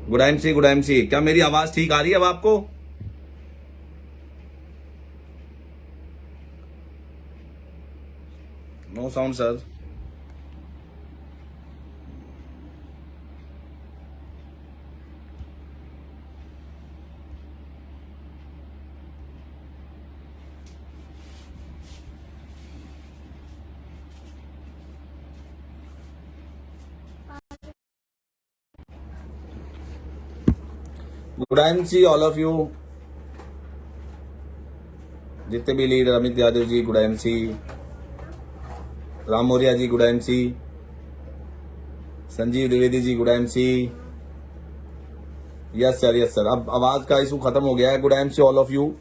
Good MC, क्या मेरी आवाज ठीक आ रही है अब आपको? No sound sir. Good MC all of you, जितने भी leader, Amit Yadav ji good MC, Ram Maurya ji good MC, Sanjeev Dwivedi ji good MC. Yes sir, yes sir, अब आवाज का इशू खत्म हो गया है। Good MC all of you.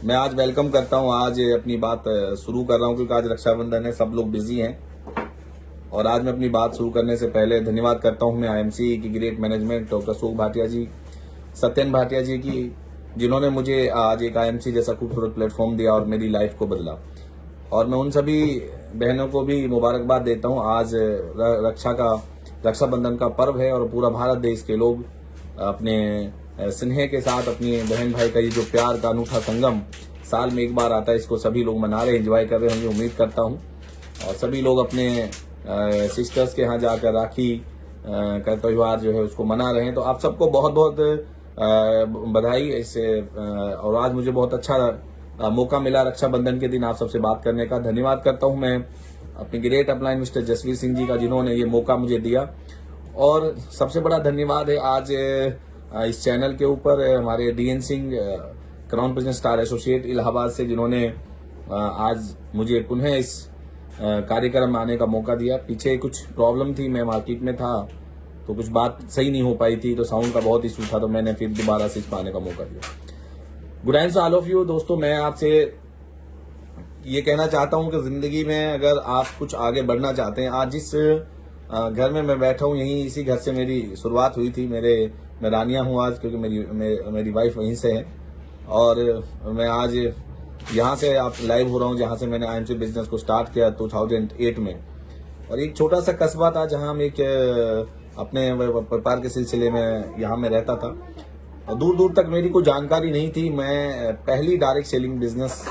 मैं आज वेलकम करता हूं, आज अपनी बात शुरू कर रहा हूं क्योंकि आज रक्षाबंधन है, सब लोग बिजी हैं। और आज मैं अपनी बात शुरू करने से पहले धन्यवाद करता हूं मैं आईएमसी की great management, doctor Ashok Bhatia ji, Satyan Bhatia ji की, जिन्होंने मुझे आज एक आईएमसी जैसा खूबसूरत प्लेटफॉर्म दिया और मेरी लाइफ को बदला। और मैं उन सभी बहनों को भी मुबारकबाद देता हूं। आज रक्षाबंधन का पर्व है और पूरा भारत देश के लोग अपने स्नेह के साथ अपनी बहन भाई का ये जो प्यार का अनूठा संगम साल में एक बार आता है, इसको सभी लोग मना रहे, एंजॉय कर रहे होंगे, उम्मीद करता हूं। और सभी लोग अपने सिस्टर्स के यहाँ जाकर राखी का त्यौहार जो है उसको मना रहे हैं। तो आप सबको बहुत बहुत बधाई इससे। और आज मुझे बहुत अच्छा मौका मिला रक्षाबंधन के दिन आप सबसे बात करने का। धन्यवाद करता हूं मैं अपने great upline mister Jasveer Singh ji का, जिन्होंने ये मौका मुझे दिया। और सबसे बड़ा धन्यवाद है आज इस चैनल के ऊपर हमारे D N Singh, crown prince star associate Allahabad से, जिन्होंने आज मुझे पुनः इस कार्यक्रम में आने का मौका दिया। पीछे कुछ प्रॉब्लम थी, मैं मार्केट में था तो कुछ बात सही नहीं हो पाई थी, तो साउंड का बहुत इशू था, तो मैंने फिर दोबारा से इस पाने का मौका दिया। Good night all of you. दोस्तों, मैं आपसे ये कहना चाहता हूं कि जिंदगी में अगर आप कुछ आगे बढ़ना चाहते हैं, आज जिस घर में मैं बैठा हूं, यहीं इसी घर से मेरी शुरुआत हुई थी। मैं रानिया हूं आज, क्योंकि मेरी वाइफ वहीं से है। और मैं आज यहाँ से आप लाइव हो रहा हूँ, जहाँ से मैंने आईएमसी बिजनेस को स्टार्ट किया 2008 में। और एक छोटा सा कस्बा था जहाँ हम एक अपने व्यापार के सिलसिले में यहाँ में रहता था। और दूर दूर तक मेरी कोई जानकारी नहीं थी। मैं पहली डायरेक्ट सेलिंग बिजनेस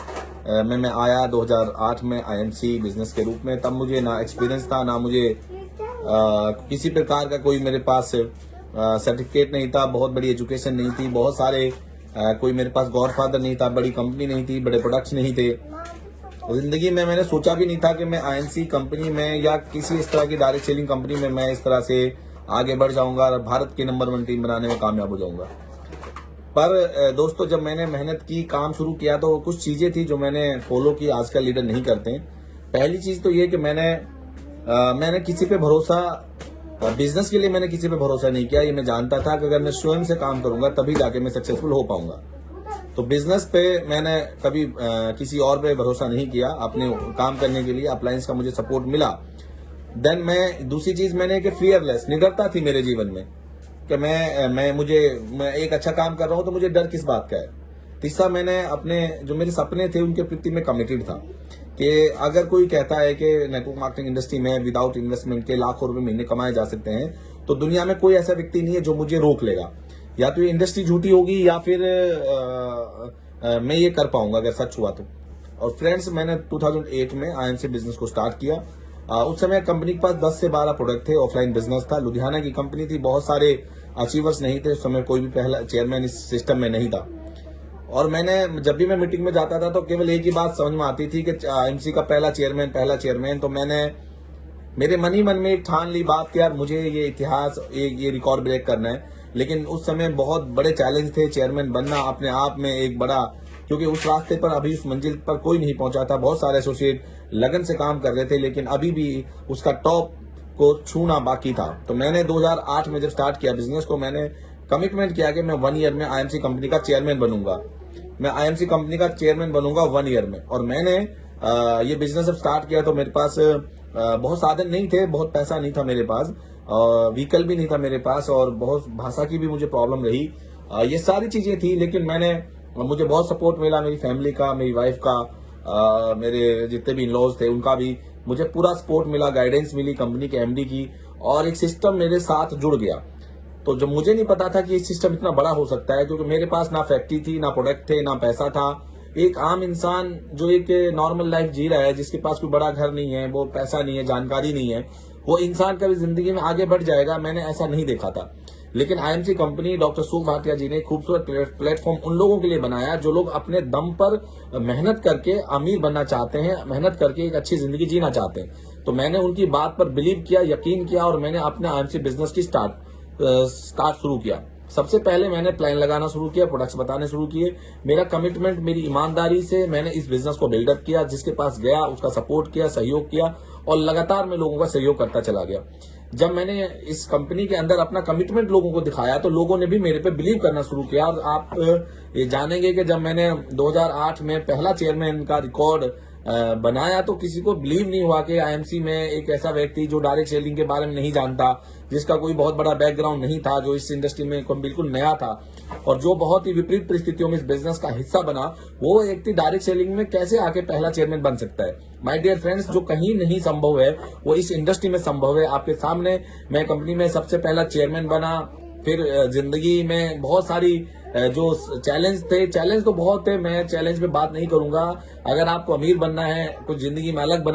में मैं आया 2008 में आईएमसी बिजनेस के रूप में। तब मुझे ना एक्सपीरियंस था, ना मुझे किसी प्रकार का कोई मेरे पास सर्टिफिकेट नहीं था, बहुत बड़ी एजुकेशन नहीं थी, बहुत सारे कोई मेरे पास गॉडफादर नहीं था, बड़ी कंपनी नहीं थी, बड़े प्रोडक्ट्स नहीं थे। जिंदगी में मैंने सोचा भी नहीं था कि मैं आईएमसी कंपनी में या किसी इस तरह की डायरेक्ट सेलिंग कंपनी में मैं इस तरह से आगे बढ़ जाऊंगा और भारत की नंबर 1 टीम बनाने में कामयाब हो जाऊंगा। पर दोस्तों, जब मैंने मेहनत की, काम शुरू किया, तो कुछ चीजें थी जो मैंने फॉलो की, आजकल लीडर नहीं करते। पहली चीज तो ये कि मैंने किसी पे भरोसा, बिजनेस के लिए मैंने किसी पे भरोसा नहीं किया। ये मैं जानता था कि अगर मैं स्वयं से काम करूंगा तभी जाके मैं सक्सेसफुल हो पाऊंगा। तो बिजनेस पे मैंने कभी किसी और पे भरोसा नहीं किया अपने काम करने के लिए। अप्लायंस का मुझे सपोर्ट मिला। देन मैं दूसरी चीज मैंने कि फियरलेस, निडरता थी मेरे जीवन में कि मैं एक अच्छा काम कर रहा हूं तो मुझे डर किस बात का है। तीसरा, मैंने अपने जो मेरे सपने थे उनके प्रति मैं कमिटेड था कि अगर कोई कहता है कि नेटवर्क मार्केटिंग इंडस्ट्री में विदाउट इन्वेस्टमेंट के लाखों रुपए महीने कमाए जा सकते हैं, तो दुनिया में कोई ऐसा व्यक्ति नहीं है जो मुझे रोक लेगा। या तो ये इंडस्ट्री झूठी होगी या फिर मैं ये कर पाऊंगा अगर सच हुआ तो। और फ्रेंड्स, मैंने 2008 में आईएमसी बिजनेस को स्टार्ट किया। उस समय कंपनी के पास 10 से 12 प्रोडक्ट थे, ऑफलाइन बिजनेस था, लुधियाना की कंपनी थी, बहुत सारे अचीवर्स नहीं थे उस समय, कोई भी पहला चेयरमैन इस सिस्टम में नहीं था। और मैंने जब भी मैं मीटिंग में जाता था तो केवल एक ही बात समझ में आती थी कि आईएमसी का पहला चेयरमैन। तो मैंने मेरे मन ही मन में एक ठान ली बात कि यार मुझे ये इतिहास, ये रिकॉर्ड ब्रेक करना है। लेकिन उस समय बहुत बड़े चैलेंज थे। चेयरमैन बनना अपने आप में एक बड़ा, क्योंकि उस रास्ते पर अभी उस मंजिल पर कोई नहीं पहुंचा था। बहुत सारे एसोसिएट लगन से काम कर रहे थे, लेकिन अभी भी उसका टॉप को छूना बाकी था। तो मैंने 2008 में जब स्टार्ट किया बिजनेस, तो मैंने कमिटमेंट किया कि मैं 1 ईयर में आईएमसी कंपनी का चेयरमैन बनूंगा। मैं आईएमसी कंपनी का चेयरमैन बनूंगा 1 ईयर में। और मैंने ये बिजनेस जब स्टार्ट किया तो मेरे पास बहुत साधन नहीं थे, बहुत पैसा नहीं था मेरे पास, व्हीकल भी नहीं था मेरे पास, और बहुत भाषा की भी मुझे प्रॉब्लम रही। ये सारी चीजें थी, लेकिन मुझे बहुत सपोर्ट मिला मेरी फैमिली का, मेरी वाइफ का, मेरे जितने भी इन लॉज थे उनका भी, मुझे पूरा सपोर्ट मिला, गाइडेंस मिली कंपनी के एमडी की, और एक सिस्टम मेरे साथ जुड़ गया। तो जब मुझे नहीं पता था कि ये सिस्टम इतना बड़ा हो सकता है, क्योंकि मेरे पास ना फैक्ट्री थी, ना प्रोडक्ट थे, ना पैसा था। एक आम इंसान जो एक नॉर्मल लाइफ जी रहा है, जिसके पास कोई बड़ा घर नहीं है, वो पैसा नहीं है, जानकारी नहीं है, वो इंसान कभी जिंदगी में आगे बढ़ जाएगा, मैंने ऐसा नहीं देखा था। लेकिन आईएमसी कंपनी, डॉक्टर सुख भाटिया जी ने खूबसूरत प्लेटफॉर्म उन लोगों के लिए बनाया जो लोग अपने दम पर मेहनत करके अमीर बनना चाहते हैं, मेहनत करके एक अच्छी जिंदगी जीना चाहते हैं। तो मैंने उनकी बात पर बिलीव किया, यकीन किया, और मैंने अपने आईएमसी बिजनेस की स्टार्ट शुरू किया। सबसे पहले मैंने प्लान लगाना शुरू किया, प्रोडक्ट्स बताने शुरू किए। मेरा कमिटमेंट, मेरी ईमानदारी से मैंने इस बिजनेस को बिल्डअप किया। जिसके पास गया उसका सपोर्ट किया, सहयोग किया, और लगातार मैं लोगों का सहयोग करता चला गया। जब मैंने इस कंपनी के अंदर अपना कमिटमेंट लोगों को दिखाया, तो लोगों ने भी मेरे पे बिलीव करना शुरू किया। और आप ये जानेंगे कि जब मैंने 2008 में पहला चेयरमैन का रिकॉर्ड बनाया, तो किसी को बिलीव नहीं हुआ कि आईएमसी में एक ऐसा व्यक्ति जो डायरेक्ट सेलिंग के बारे में नहीं जानता, जिसका कोई बहुत बड़ा बैकग्राउंड नहीं था, जो इस इंडस्ट्री में बिल्कुल नया था, और जो बहुत ही विपरीत परिस्थितियों में इस बिजनेस का हिस्सा बना, वो व्यक्ति डायरेक्ट सेलिंग में कैसे आके पहला चेयरमैन बन सकता है। माय डियर फ्रेंड्स, जो कहीं नहीं संभव है वो इस इंडस्ट्री में संभव है। आपके सामने मैं कंपनी में सबसे पहला चेयरमैन बना। फिर जिंदगी में बहुत सारी जो चैलेंज थे, चैलेंज तो बहुत थे, मैं चैलेंज पे बात नहीं करूंगा। अगर आपको अमीर बनना है, कुछ जिंदगी में अलग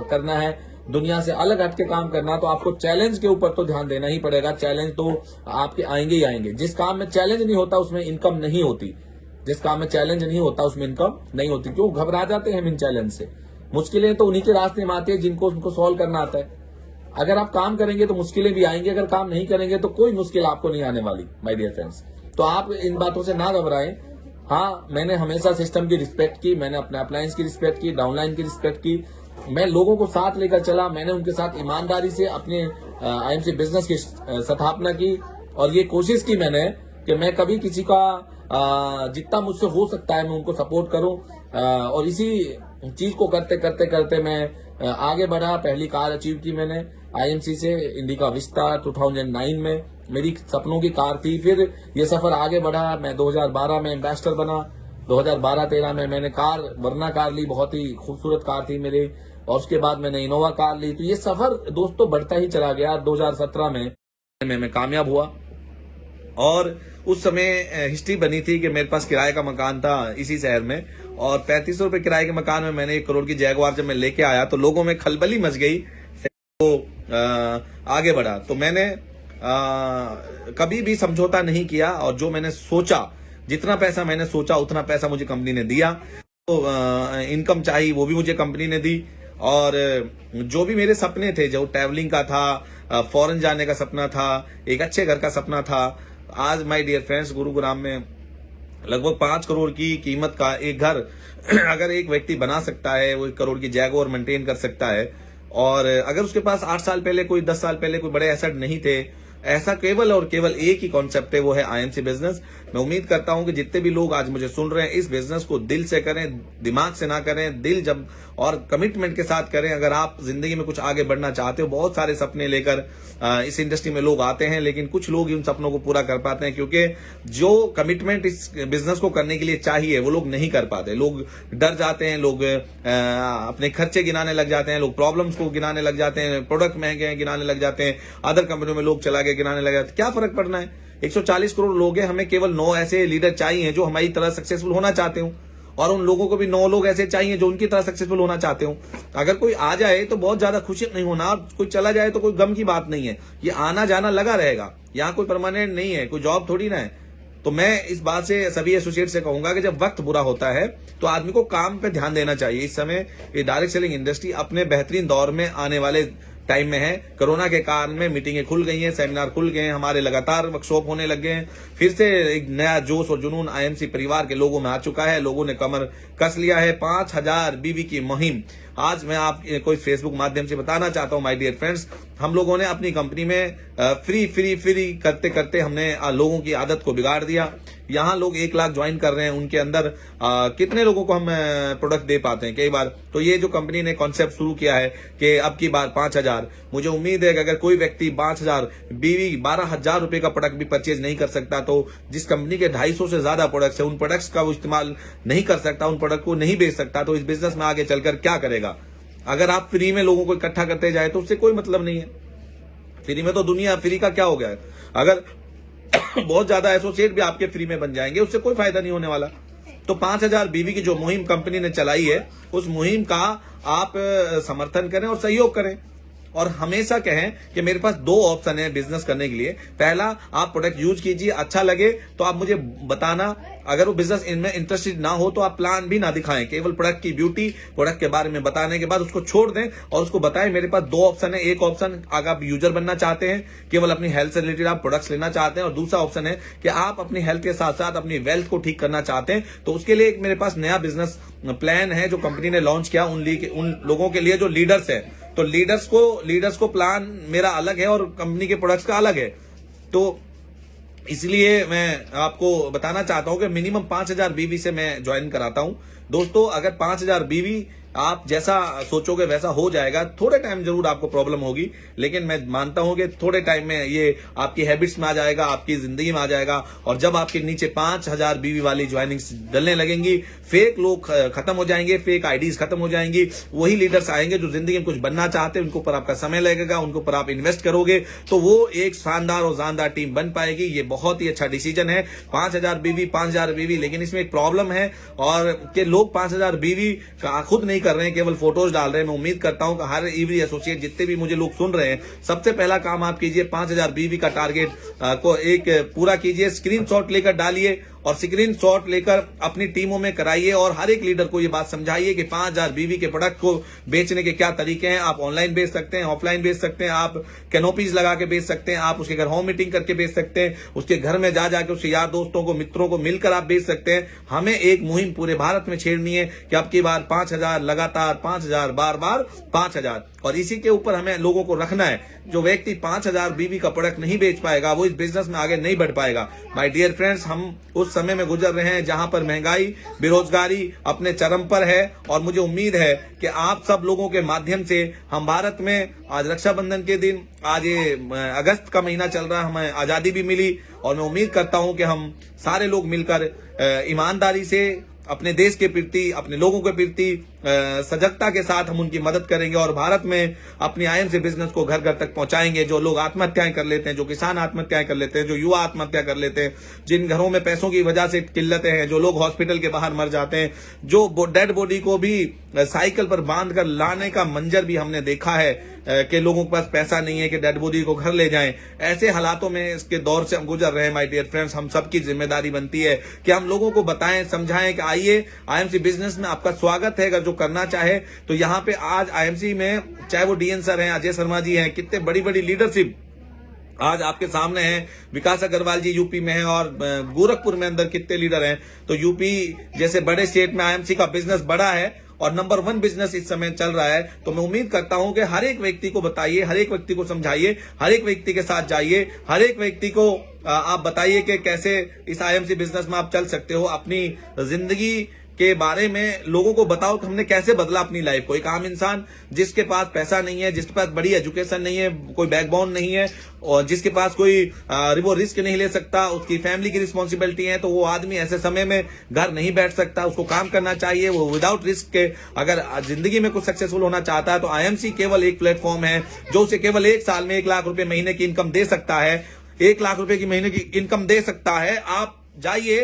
करना है, दुनिया से अलग हट के काम करना, तो आपको चैलेंज के ऊपर तो ध्यान देना ही पड़ेगा। चैलेंज तो आपके आएंगे ही आएंगे। जिस काम में चैलेंज नहीं होता उसमें इनकम नहीं होती। जिस काम में चैलेंज नहीं होता उसमें इनकम नहीं होती। क्यों घबरा जाते हैं हम इन चैलेंज से? मुश्किलें तो उन्हीं के रास्ते में आती है जिनको उनको सॉल्व करना आता है। अगर आप काम करेंगे तो मुश्किलें भी आएंगी, अगर काम नहीं करेंगे तो कोई मुश्किल आपको नहीं आने वाली। माय डियर फ्रेंड्स, तो आप इन बातों से ना घबराएं। हाँ, मैंने हमेशा सिस्टम की रिस्पेक्ट की, मैंने अपने अपलायंस की रिस्पेक्ट की, डाउनलाइन की रिस्पेक्ट की। मैं लोगों को साथ लेकर चला, मैंने उनके साथ ईमानदारी से अपने आईएमसी बिजनेस की स्थापना की, और ये कोशिश की मैंने कि मैं कभी किसी का जितना मुझसे हो सकता है मैं उनको सपोर्ट करूं, और इसी चीज को करते करते करते मैं आगे बढ़ा। पहली कार अचीव की मैंने आईएमसी से, इंडिका विस्टा 2009 में मेरी सपनों की कार थी। फिर ये सफर आगे बढ़ा, मैं 2012 में एम्बेसडर बना। 2012-13 में मैंने वर्ना कार ली, बहुत ही खूबसूरत कार थी मेरी, और उसके बाद मैंने इनोवा कार ली। तो ये सफर दोस्तों बढ़ता ही चला गया। 2017 में मैं कामयाब हुआ, और उस समय हिस्ट्री बनी थी कि मेरे पास किराए का मकान था इसी शहर में, और 3500 रुपए किराए के मकान में मैंने 1 करोड़ की जैगवार जब मैं लेके आया तो लोगों में खलबली मच गई। तो आगे बढ़ा, तो मैंने कभी भी समझौता नहीं किया, और जो मैंने सोचा, जितना पैसा मैंने सोचा उतना पैसा मुझे कंपनी ने दिया। तो इनकम चाहिए वो भी मुझे कंपनी ने दी, और जो भी मेरे सपने थे, जो ट्रैवलिंग का था, फॉरेन जाने का सपना था, एक अच्छे घर का सपना था, आज माय डियर फ्रेंड्स गुरुग्राम में लगभग 5 करोड़ की कीमत का एक घर अगर एक व्यक्ति बना सकता है, वो 1 करोड़ की जैगवार मेंटेन कर सकता है, और अगर उसके पास 8 साल पहले, कोई 10 साल पहले कोई बड़े एसेट नहीं थे, ऐसा केवल और केवल एक ही कॉन्सेप्ट है, वो है आईएमसी बिजनेस। मैं उम्मीद करता हूं कि जितने भी लोग आज मुझे सुन रहे हैं, इस बिजनेस को दिल से करें, दिमाग से ना करें, दिल जब और कमिटमेंट के साथ करें। अगर आप जिंदगी में कुछ आगे बढ़ना चाहते हो, बहुत सारे सपने लेकर इस इंडस्ट्री में लोग आते हैं, लेकिन कुछ लोग ही उन सपनों को पूरा कर पाते हैं, क्योंकि जो कमिटमेंट इस बिजनेस को करने के लिए चाहिए वो लोग नहीं कर पाते। लोग डर जाते हैं, लोग अपने खर्चे गिनाने लग जाते हैं, लोग प्रॉब्लम्स को गिनाने लग जाते हैं, प्रोडक्ट महंगे हैं गिनाने लग जाते हैं, अदर कंपनियों में लोग चला गए गिनाने लग जाते हैं। क्या फर्क पड़ना है? 140 करोड़ लोग हैं, हमें केवल 9 ऐसे लीडर चाहिए जो हमारी तरह सक्सेसफुल होना चाहते हो, और उन लोगों को भी 9 लोग ऐसे चाहिए जो उनकी तरह सक्सेसफुल होना चाहते हो। अगर कोई आ जाए तो बहुत ज्यादा खुशी नहीं होना, कोई चला जाए तो कोई गम की बात नहीं है। ये आना जाना लगा रहेगा, यहाँ कोई परमानेंट नहीं है, कोई जॉब थोड़ी ना है। तो मैं इस बात से सभी एसोसिएट से कहूंगा कि जब वक्त बुरा होता है तो आदमी को काम पे ध्यान देना चाहिए। इस समय ये डायरेक्ट सेलिंग इंडस्ट्री अपने बेहतरीन दौर में आने वाले टाइम में है। कोरोना के कारण में मीटिंगें खुल गई हैं, सेमिनार खुल गए हैं, हमारे लगातार वर्कशॉप होने लगे हैं। फिर से एक नया जोश और जुनून आईएमसी परिवार के लोगों में आ चुका है। लोगों ने कमर कस लिया है। 5000 बीवी की मुहिम आज मैं आपको इस फेसबुक माध्यम से बताना चाहता हूं माय डियर फ्रेंड्स। हम लोगों ने अपनी कंपनी में फ्री करते करते हमने लोगों की आदत को बिगाड़ दिया। यहाँ लोग 1 लाख ज्वाइन कर रहे हैं, उनके अंदर कितने लोगों को हम प्रोडक्ट दे पाते हैं कई बार। तो ये जो कंपनी ने कॉन्सेप्ट शुरू किया है कि अब की बार 5000, मुझे उम्मीद है कि अगर कोई व्यक्ति 5000 बीवी 12,000 रुपए का प्रोडक्ट भी परचेज नहीं कर सकता, तो जिस कंपनी के 250 से ज्यादा प्रोडक्ट्स है, उन प्रोडक्ट्स का वो इस्तेमाल नहीं कर सकता, उन प्रोडक्ट को नहीं बेच सकता, तो इस बिजनेस में आगे चलकर क्या करेगा? अगर आप फ्री में लोगों को इकट्ठा करते जाए तो उससे कोई मतलब नहीं है। फ्री में तो दुनिया, फ्री का क्या हो गया है? अगर बहुत ज्यादा एसोसिएट भी आपके फ्री में बन जाएंगे उससे कोई फायदा नहीं होने वाला। तो 5000 बीवी की जो मुहिम कंपनी ने चलाई है, उस मुहिम का आप समर्थन करें और सहयोग करें। और हमेशा कहें कि मेरे पास 2 ऑप्शन है बिजनेस करने के लिए। पहला, आप प्रोडक्ट यूज कीजिए, अच्छा लगे तो आप मुझे बताना। अगर वो बिजनेस इनमें इंटरेस्टेड ना हो तो आप प्लान भी ना दिखाएं, केवल प्रोडक्ट की ब्यूटी, प्रोडक्ट के बारे में बताने के बाद उसको छोड़ दें और उसको बताएं मेरे पास 2 ऑप्शन है। एक ऑप्शन, अगर आप यूजर बनना चाहते हैं, केवल अपनी हेल्थ से रिलेटेड आप प्रोडक्ट्स लेना चाहते हैं, और दूसरा ऑप्शन है कि आप अपनी हेल्थ के साथ साथ अपनी वेल्थ को ठीक करना चाहते हैं, तो उसके लिए एक मेरे पास नया बिजनेस प्लान है जो कंपनी ने लॉन्च किया उन लोगों के लिए जो लीडर्स है। तो लीडर्स को प्लान मेरा अलग है और कंपनी के प्रोडक्ट्स का अलग है। तो इसलिए मैं आपको बताना चाहता हूं कि मिनिमम 5000 बीवी से मैं ज्वाइन कराता हूं। दोस्तों, अगर 5000 बीवी आप जैसा सोचोगे वैसा हो जाएगा। थोड़े टाइम जरूर आपको प्रॉब्लम होगी, लेकिन मैं मानता हूं कि थोड़े टाइम में ये आपकी हैबिट्स में आ जाएगा, आपकी जिंदगी में आ जाएगा। और जब आपके नीचे 5000 बीवी वाली ज्वाइनिंग्स डलने लगेंगी, फेक लोग खत्म हो जाएंगे, फेक आईडीज खत्म हो जाएंगी, वही लीडर्स आएंगे जो जिंदगी में कुछ बनना चाहते हैं। उनके ऊपर आपका समय लगेगा, उनके ऊपर आप इन्वेस्ट करोगे तो वो एक शानदार और जानदार टीम बन पाएगी। ये बहुत ही अच्छा डिसीजन है। 5000 बीवी, लेकिन इसमें एक प्रॉब्लम है और कि लोग 5000 बीवी का खुद नहीं कर रहे हैं, केवल फोटोज डाल रहे हैं। मैं उम्मीद करता हूं कि हर ईवी एसोसिएट जितने भी मुझे लोग सुन रहे हैं, सबसे पहला काम आप कीजिए, 5000 बीवी का टारगेट को एक पूरा कीजिए। स्क्रीनशॉट लेकर डालिए और स्क्रीनशॉट लेकर अपनी टीमों में कराइए और हर एक लीडर को ये बात समझाइए कि 5000 बीवी के प्रोडक्ट को बेचने के क्या तरीके हैं। आप ऑनलाइन बेच सकते हैं, ऑफलाइन बेच सकते हैं, आप कैनोपीज लगा के बेच सकते हैं, आप उसके घर होम मीटिंग करके बेच सकते हैं, उसके घर में जा जाके उसके यार दोस्तों को, मित्रों को मिलकर आप बेच सकते हैं। हमें एक मुहिम पूरे भारत में छेड़नी है कि अब की बार 5000 लगातार, 5000 बार 5000, और इसी के ऊपर हमें लोगों को रखना है। जो व्यक्ति 5000 बीवी का प्रोडक्ट नहीं बेच पाएगा वो इस बिजनेस में आगे नहीं बढ़ पाएगा। माय डियर फ्रेंड्स, हम उस समय में गुजर रहे हैं जहां पर महंगाई, बेरोजगारी अपने चरम पर है, और मुझे उम्मीद है कि आप सब लोगों के माध्यम से हम भारत में, आज रक्षाबंधन के दिन, आज ये अगस्त का महीना चल रहा है, हमें आजादी भी मिली, और मैं उम्मीद करता हूं कि हम सारे लोग मिलकर ईमानदारी से अपने देश के प्रति, अपने लोगों के प्रति सजगता के साथ हम उनकी मदद करेंगे और भारत में अपनी आईएमसी बिजनेस को घर घर तक पहुंचाएंगे। जो लोग आत्महत्याएं कर लेते हैं, जो किसान आत्महत्याएं कर लेते हैं, जो युवा आत्महत्या कर लेते हैं, जिन घरों में पैसों की वजह से किल्लतें हैं, जो लोग हॉस्पिटल के बाहर मर जाते हैं, जो डेड बॉडी को भी साइकिल पर बांध कर लाने का मंजर भी हमने देखा है कि लोगों के पास पैसा नहीं है कि डेड बॉडी को घर ले जाएं। ऐसे हालातों में इसके दौर से हम गुजर रहे हैं। माय डियर फ्रेंड्स, हम सबकी जिम्मेदारी बनती है कि हम लोगों को बताएं, समझाएं कि आइए आईएमसी बिजनेस में आपका स्वागत है। अगर जो करना चाहे तो यहाँ पे आज आईएमसी में, चाहे वो डीएन सर हैं, अजय शर्मा जी हैं, कितने बड़ी बड़ी लीडरशिप आज आपके सामने है। विकास अग्रवाल जी यूपी में हैं और गोरखपुर में अंदर कितने लीडर हैं। तो यूपी जैसे बड़े स्टेट में आईएमसी का बिजनेस बड़ा है और नंबर 1 बिजनेस इस समय चल रहा है। तो मैं उम्मीद करता हूं कि हर एक व्यक्ति को बताइए, हर एक व्यक्ति को समझाइए, हर एक व्यक्ति के साथ जाइए, हर एक व्यक्ति को आप बताइए कि कैसे इस आईएमसी बिजनेस में आप चल सकते हो। अपनी जिंदगी के बारे में लोगों को बताओ कि हमने कैसे बदला अपनी लाइफ को। एक आम इंसान जिसके पास पैसा नहीं है, जिसके पास बड़ी एजुकेशन नहीं है, कोई बैकबोन नहीं है, और जिसके पास कोई वो रिस्क नहीं ले सकता, उसकी फैमिली की रिस्पॉन्सिबिलिटी है, तो वो आदमी ऐसे समय में घर नहीं बैठ सकता। उसको काम करना चाहिए। वो विदाउट रिस्क के अगर जिंदगी में कुछ सक्सेसफुल होना चाहता है तो आईएमसी केवल एक प्लेटफॉर्म है जो उसे केवल 1 साल में 1 लाख रुपए महीने की इनकम दे सकता है। 1 लाख रुपए की महीने की इनकम दे सकता है। आप जाइए,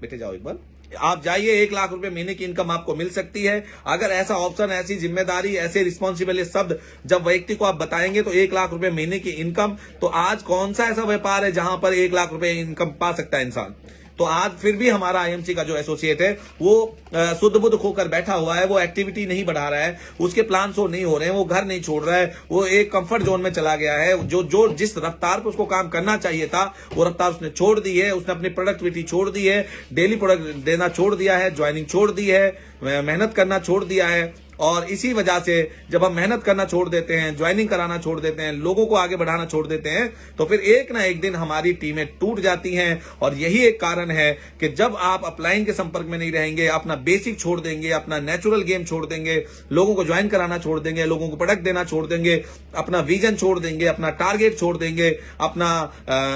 बेटे जाओ एक बार, आप जाइए, 1 लाख रुपए महीने की इनकम आपको मिल सकती है। अगर ऐसा ऑप्शन, ऐसी जिम्मेदारी, ऐसे रिस्पॉन्सिबल शब्द जब व्यक्ति को आप बताएंगे तो 1 लाख रुपए महीने की इनकम, तो आज कौन सा ऐसा व्यापार है जहां पर 1 लाख रुपए इनकम पा सकता है इंसान। तो आज फिर भी हमारा आईएमसी का जो एसोसिएट है वो शुद्ध बुद्ध खोकर बैठा हुआ है। वो एक्टिविटी नहीं बढ़ा रहा है, उसके प्लान शो नहीं हो रहे हैं, वो घर नहीं छोड़ रहा है, वो एक कंफर्ट जोन में चला गया है। जो जिस रफ्तार पर उसको काम करना चाहिए था वो रफ्तार उसने छोड़ दी है। उसने अपनी प्रोडक्टिविटी छोड़ दी है, डेली प्रोडक्ट देना छोड़ दिया है, ज्वाइनिंग छोड़ दी है, मेहनत करना छोड़ दिया है। और इसी वजह से जब हम मेहनत करना छोड़ देते हैं, ज्वाइनिंग कराना छोड़ देते हैं, लोगों को आगे बढ़ाना छोड़ देते हैं, तो फिर एक ना एक दिन हमारी टीमें टूट जाती हैं। और यही एक कारण है कि जब आप अपलाइन के संपर्क में नहीं रहेंगे, अपना बेसिक छोड़ देंगे, अपना नेचुरल गेम छोड़ देंगे, लोगों को ज्वाइन कराना छोड़ देंगे, लोगों को प्रोडक्ट देना छोड़ देंगे, अपना विजन छोड़ देंगे, अपना टारगेट छोड़ देंगे, अपना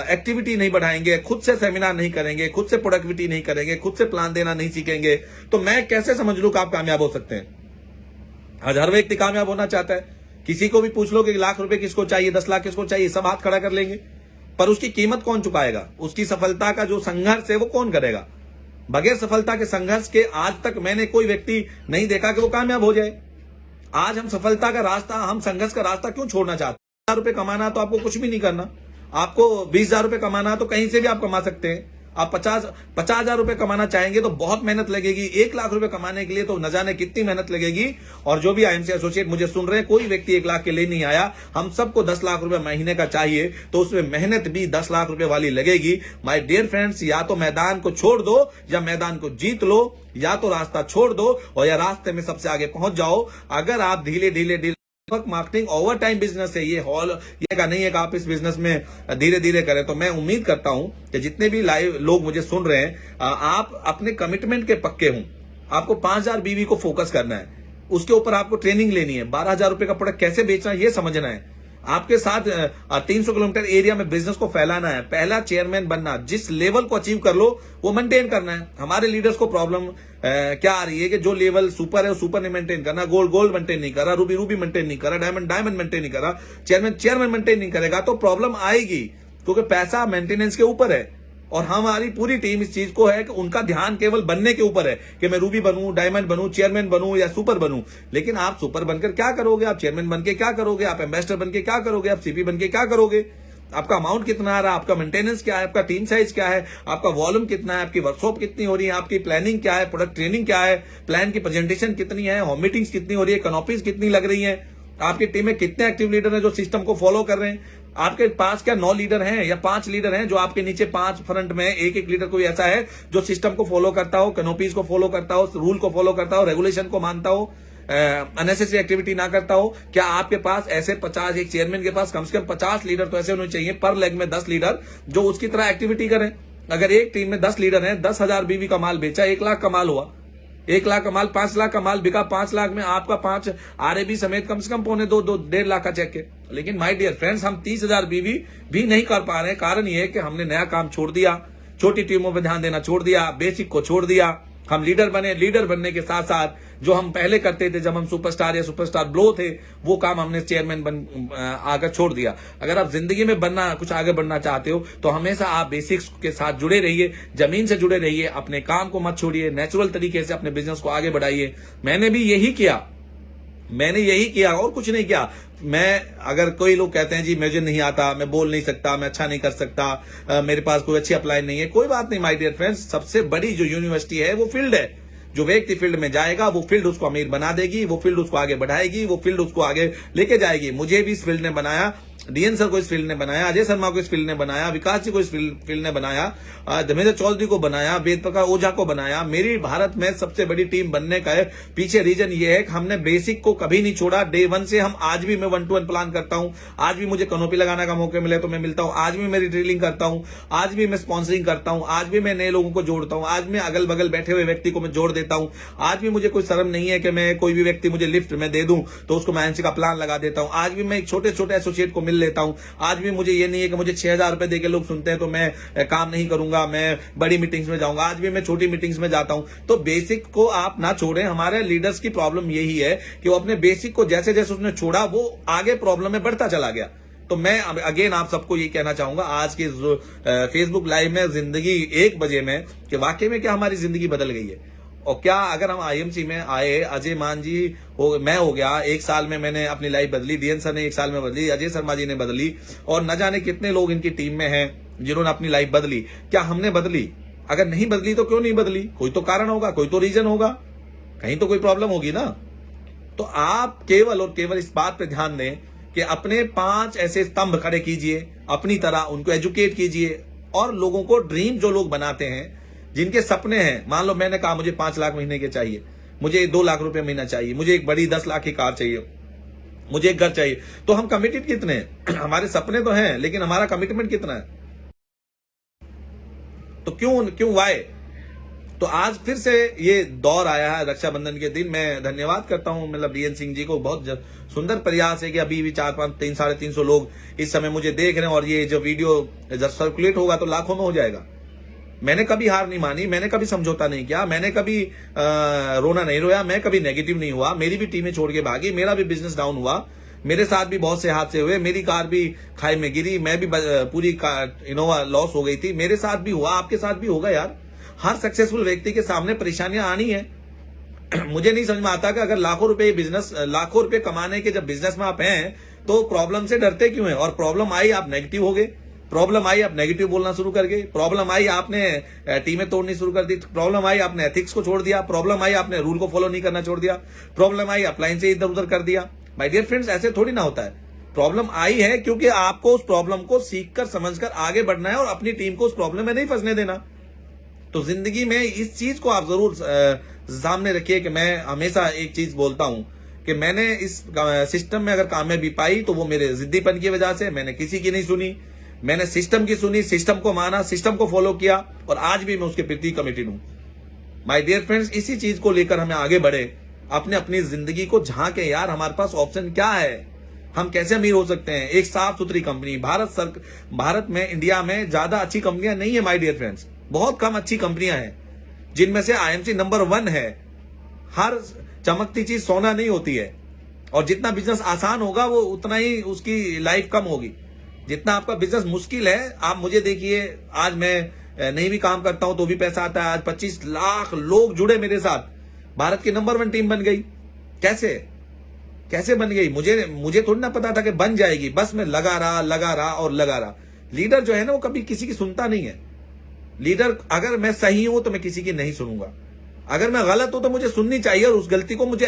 एक्टिविटी नहीं बढ़ाएंगे, खुद से सेमिनार नहीं करेंगे, खुद से प्रोडक्टिविटी नहीं करेंगे, खुद से प्लान देना नहीं सीखेंगे, तो मैं कैसे समझ लूं कि आप कामयाब हो सकते हैं। आज हर व्यक्ति कामयाब होना चाहता है। किसी को भी पूछ लो कि लाख रुपए किसको चाहिए, 10 लाख किसको चाहिए, सब हाथ खड़ा कर लेंगे। पर उसकी कीमत कौन चुकाएगा? उसकी सफलता का जो संघर्ष है वो कौन करेगा? बगैर सफलता के संघर्ष के आज तक मैंने कोई व्यक्ति नहीं देखा कि वो कामयाब हो जाए। आज हम सफलता का रास्ता, हम संघर्ष का रास्ता क्यों छोड़ना चाहते हैं? 10,000 रुपए कमाना तो आपको कुछ भी नहीं करना। आपको 20,000 रुपए कमाना तो कहीं से भी आप कमा सकते हैं। आप 50,000 रुपए कमाना चाहेंगे तो बहुत मेहनत लगेगी। 1 लाख रुपए कमाने के लिए तो न जाने कितनी मेहनत लगेगी। और जो भी आईएमसी एसोसिएट मुझे सुन रहे हैं, कोई व्यक्ति 1 लाख के लिए नहीं आया। हम सबको 10 लाख रुपए महीने का चाहिए, तो उसमें मेहनत भी 10 लाख रुपए वाली लगेगी। माय डियर फ्रेंड्स, या तो मैदान को छोड़ दो या मैदान को जीत लो, या तो रास्ता छोड़ दो और या रास्ते में सबसे आगे पहुंच जाओ। अगर आप ढीले मार्केटिंग ओवर टाइम बिजनेस है, ये का नहीं है कि आप इस बिजनेस में धीरे धीरे करें। तो मैं उम्मीद करता हूं कि जितने भी लाइव लोग मुझे सुन रहे हैं, आप अपने कमिटमेंट के पक्के हों। आपको 5,000 बीवी को फोकस करना है, उसके ऊपर आपको ट्रेनिंग लेनी है। 12,000 रुपए का प्रोडक्ट कैसे बेचना है ये समझना है। आपके साथ 300 किलोमीटर एरिया में बिजनेस को फैलाना है। पहला चेयरमैन बनना, जिस लेवल को अचीव कर लो वो मेंटेन करना है। हमारे लीडर्स को प्रॉब्लम क्या आ रही है कि जो लेवल सुपर है वो सुपर नहीं मेंटेन करना, गोल्ड मेंटेन नहीं कर रहा, रूबी मेंटेन नहीं कर रहा, डायमंड मेंटेन नहीं कर रहा, चेयरमैन मेंटेन नहीं करेगा तो प्रॉब्लम आएगी, क्योंकि पैसा मेंटेनेंस के ऊपर है। और हमारी पूरी टीम इस चीज को है कि उनका ध्यान केवल बनने के ऊपर है कि मैं रूबी बनूं, डायमंड बनूं, चेयरमैन बनूं या सुपर बनूं। लेकिन आप सुपर बनकर क्या करोगे? आप चेयरमैन बनके क्या करोगे? आप एम्बेसडर बनके क्या करोगे? आप सीपी बनके क्या करोगे? आपका अमाउंट कितना आ रहा है? आपका मेंटेनेंस क्या है? आपका टीम साइज क्या है? आपका वॉल्यूम कितना है? आपकी वर्कशॉप कितनी हो रही है? आपकी प्लानिंग क्या है? प्रोडक्ट ट्रेनिंग क्या है? प्लान की प्रेजेंटेशन कितनी है? होम मीटिंग्स कितनी हो रही है? कैनोपीज कितनी लग रही है? आपकी टीम में कितने एक्टिव लीडर हैं जो सिस्टम को फॉलो कर रहे हैं? आपके पास क्या 9 लीडर हैं या 5 लीडर हैं जो आपके नीचे 5 फ्रंट में एक लीडर कोई ऐसा है जो सिस्टम को फॉलो करता हो, कैनोपीज को फॉलो करता हो, रूल को फॉलो करता हो, रेगुलेशन को मानता हो, अननेसेसरी एक्टिविटी ना करता हो? क्या आपके पास ऐसे 50, एक चेयरमैन के पास कम से कम 50 लीडर तो ऐसे होने चाहिए, पर लेग में 10 लीडर जो उसकी तरह एक्टिविटी करें। अगर एक टीम में 10 लीडर हैं, 10,000 बीवी का माल बेचा, 1 लाख का माल हुआ, 1 लाख का माल 5 लाख का माल बिका, 5 लाख में आपका 5 RAB समेत कम से कम 1.5 लाख का चेक है। लेकिन माय डियर फ्रेंड्स, हम 30,000 बीवी भी नहीं कर पा रहे हैं। कारण यह है कि हमने नया काम छोड़ दिया, छोटी टीमों पर ध्यान देना छोड़ दिया, बेसिक को छोड़ दिया। हम लीडर बने, लीडर बनने के साथ साथ जो हम पहले करते थे जब हम सुपरस्टार या सुपरस्टार ब्लो थे, वो काम हमने चेयरमैन बन आकर छोड़ दिया। अगर आप जिंदगी में बनना, कुछ आगे बढ़ना चाहते हो तो हमेशा आप बेसिक्स के साथ जुड़े रहिए, जमीन से जुड़े रहिए, अपने काम को मत छोड़िए, नेचुरल तरीके से अपने बिजनेस को आगे बढ़ाइए। मैंने भी यही किया और कुछ नहीं किया। अगर कोई लोग कहते हैं जी मुझे नहीं आता, मैं बोल नहीं सकता, मैं अच्छा नहीं कर सकता, मेरे पास कोई अच्छी अपलाइन नहीं है, कोई बात नहीं माय डियर फ्रेंड्स। सबसे बड़ी जो यूनिवर्सिटी है वो फील्ड है। जो व्यक्ति फील्ड में जाएगा वो फील्ड उसको अमीर बना देगी, वो फील्ड उसको आगे बढ़ाएगी, वो फील्ड उसको आगे लेके जाएगी। मुझे भी इस फील्ड ने बनाया, डीएन सर को इस फील्ड ने बनाया, अजय शर्मा को इस फील्ड ने बनाया, विकास जी को इस फील्ड ने बनाया, धर्मेंद्र चौधरी को बनाया, वेद प्रकाश ओझा को बनाया। मेरी भारत में सबसे बड़ी टीम बनने का है पीछे रीजन ये है कि हमने बेसिक को कभी नहीं छोड़ा। डे 1 से हम आज भी मैं 1-to-1 प्लान करता हूं, आज भी मुझे कैनोपी लगाने का मौका मिले तो मैं मिलता हूं, आज भी मैं रिटेलिंग करता हूं, आज भी मैं स्पॉन्सरिंग करता हूं, आज भी मैं नए लोगों को जोड़ता हूं, आज मैं अगल बगल बैठे हुए व्यक्ति को मैं जोड़ देता हूं। आज भी मुझे कोई शर्म नहीं है कि मैं कोई भी व्यक्ति मुझे लिफ्ट में दे दूं तो उसको मैं एनसी का प्लान लगा देता हूं। आज भी मैं एक छोटे छोटे एसोसिएट को मिल लेता हूं। आज भी मुझे ये नहीं है कि मुझे 6,000 रुपए देके लोग सुनते हैं तो मैं काम नहीं करूंगा, मैं बड़ी मीटिंग्स में जाऊंगा। आज भी मैं छोटी मीटिंग्स में जाता हूं। तो बेसिक को आप ना छोड़ें। हमारे लीडर्स की प्रॉब्लम यही है कि वो अपने बेसिक को जैसे जैसे उसने छोड़ा वो आगे प्रॉब्लम में बढ़ता चला गया। तो मैं अगेन आप सबको ये कहना चाहूंगा आज के फेसबुक लाइव में जिंदगी 1 बजे में कि वाकई में क्या हमारी जिंदगी बदल गई है। और क्या अगर हम आईएमसी में आए, अजय मान जी मैं हो गया, 1 साल में मैंने अपनी लाइफ बदली, डीएन सर ने 1 साल में बदली, अजय शर्मा जी ने बदली और न जाने कितने लोग इनकी टीम में हैं जिन्होंने अपनी लाइफ बदली। क्या हमने बदली? अगर नहीं बदली तो क्यों नहीं बदली? कोई तो कारण होगा, कोई तो रीजन होगा, कहीं तो कोई प्रॉब्लम होगी ना। तो आप केवल और केवल इस बात पे ध्यान दें कि अपने 5 ऐसे स्तंभ खड़े कीजिए, अपनी तरह उनको एजुकेट कीजिए और लोगों को ड्रीम जो लोग बनाते हैं, जिनके सपने हैं, मान लो मैंने कहा मुझे 5 लाख महीने के चाहिए, मुझे 2 लाख रुपए महीना चाहिए, मुझे एक बड़ी 10 लाख की कार चाहिए, मुझे एक घर चाहिए, तो हम कमिटेड कितने हैं? हमारे सपने तो हैं लेकिन हमारा कमिटमेंट कितना है? तो क्यों वाई? तो आज फिर से ये दौर आया है रक्षाबंधन के दिन। मैं धन्यवाद करता हूं मतलब डीएन सिंह जी को, बहुत सुंदर प्रयास है कि अभी भी 4-5, 300-350 लोग इस समय मुझे देख रहे हैं और ये जो वीडियो जब सर्कुलेट होगा तो लाखों में हो जाएगा। मैंने कभी हार नहीं मानी, मैंने कभी समझौता नहीं किया, मैंने कभी रोना नहीं रोया, मैं कभी नेगेटिव नहीं हुआ। मेरी भी टीमें छोड़ के भागी, मेरा भी बिजनेस डाउन हुआ, मेरे साथ भी बहुत से हादसे हुए, मेरी कार भी खाई में गिरी, मैं भी पूरी इनोवा लॉस हो गई थी, मेरे साथ भी हुआ, आपके साथ भी होगा यार। हर सक्सेसफुल व्यक्ति के सामने परेशानियां आनी है। मुझे नहीं समझ में आता कि अगर लाखों रुपए कमाने के जब बिजनेस में आप हैं तो प्रॉब्लम से डरते क्यों हैं? और प्रॉब्लम आई आप नेगेटिव हो गए, प्रॉब्लम आई आप नेगेटिव बोलना शुरू कर गए, प्रॉब्लम आई आपने टीमें तोड़नी शुरू कर दी, प्रॉब्लम आई आपने एथिक्स को छोड़ दिया, प्रॉब्लम आई आपने रूल को फॉलो नहीं करना छोड़ दिया, प्रॉब्लम आई अपलाइन से इधर उधर कर दिया। माय डियर फ्रेंड्स, ऐसे थोड़ी ना होता है। प्रॉब्लम आई है क्योंकि आपको उस प्रॉब्लम को सीखकर समझकर आगे बढ़ना है और अपनी टीम को उस प्रॉब्लम में नहीं फंसने देना। तो जिंदगी में इस चीज को आप जरूर सामने रखिए कि मैं हमेशा एक चीज बोलता हूं कि मैंने इस सिस्टम में अगर कामयाबी पाई तो वो मेरे जिद्दीपन की वजह से, मैंने किसी की नहीं सुनी, मैंने सिस्टम की सुनी, सिस्टम को माना, सिस्टम को फॉलो किया और आज भी मैं उसके प्रति कमिटेड हूं। माय डियर फ्रेंड्स, इसी चीज को लेकर हमें आगे बढ़े, अपनी जिंदगी को झांके यार, हमारे पास ऑप्शन क्या है, हम कैसे अमीर हो सकते हैं। एक साफ सुथरी कंपनी, भारत में, इंडिया में ज्यादा अच्छी कंपनियां नहीं है माय डियर फ्रेंड्स, बहुत कम अच्छी कंपनियां हैं, जिनमें से आईएमसी नंबर 1 है। हर चमकती चीज सोना नहीं होती है, और जितना बिजनेस आसान होगा वो उतना ही उसकी लाइफ कम होगी। जितना आपका बिजनेस मुश्किल है, आप मुझे देखिए, आज मैं नहीं भी काम करता हूं तो भी पैसा आता है। आज 25 लाख लोग जुड़े मेरे साथ, भारत की नंबर 1 टीम बन गई। कैसे बन गई? मुझे थोड़ी ना पता था कि बन जाएगी, बस मैं लगा रहा। लीडर जो है ना, वो कभी किसी की सुनता नहीं है। लीडर, अगर मैं सही हूं तो मैं किसी की नहीं सुनूंगा, अगर मैं गलत हूं तो मुझे सुननी चाहिए और उस गलती को मुझे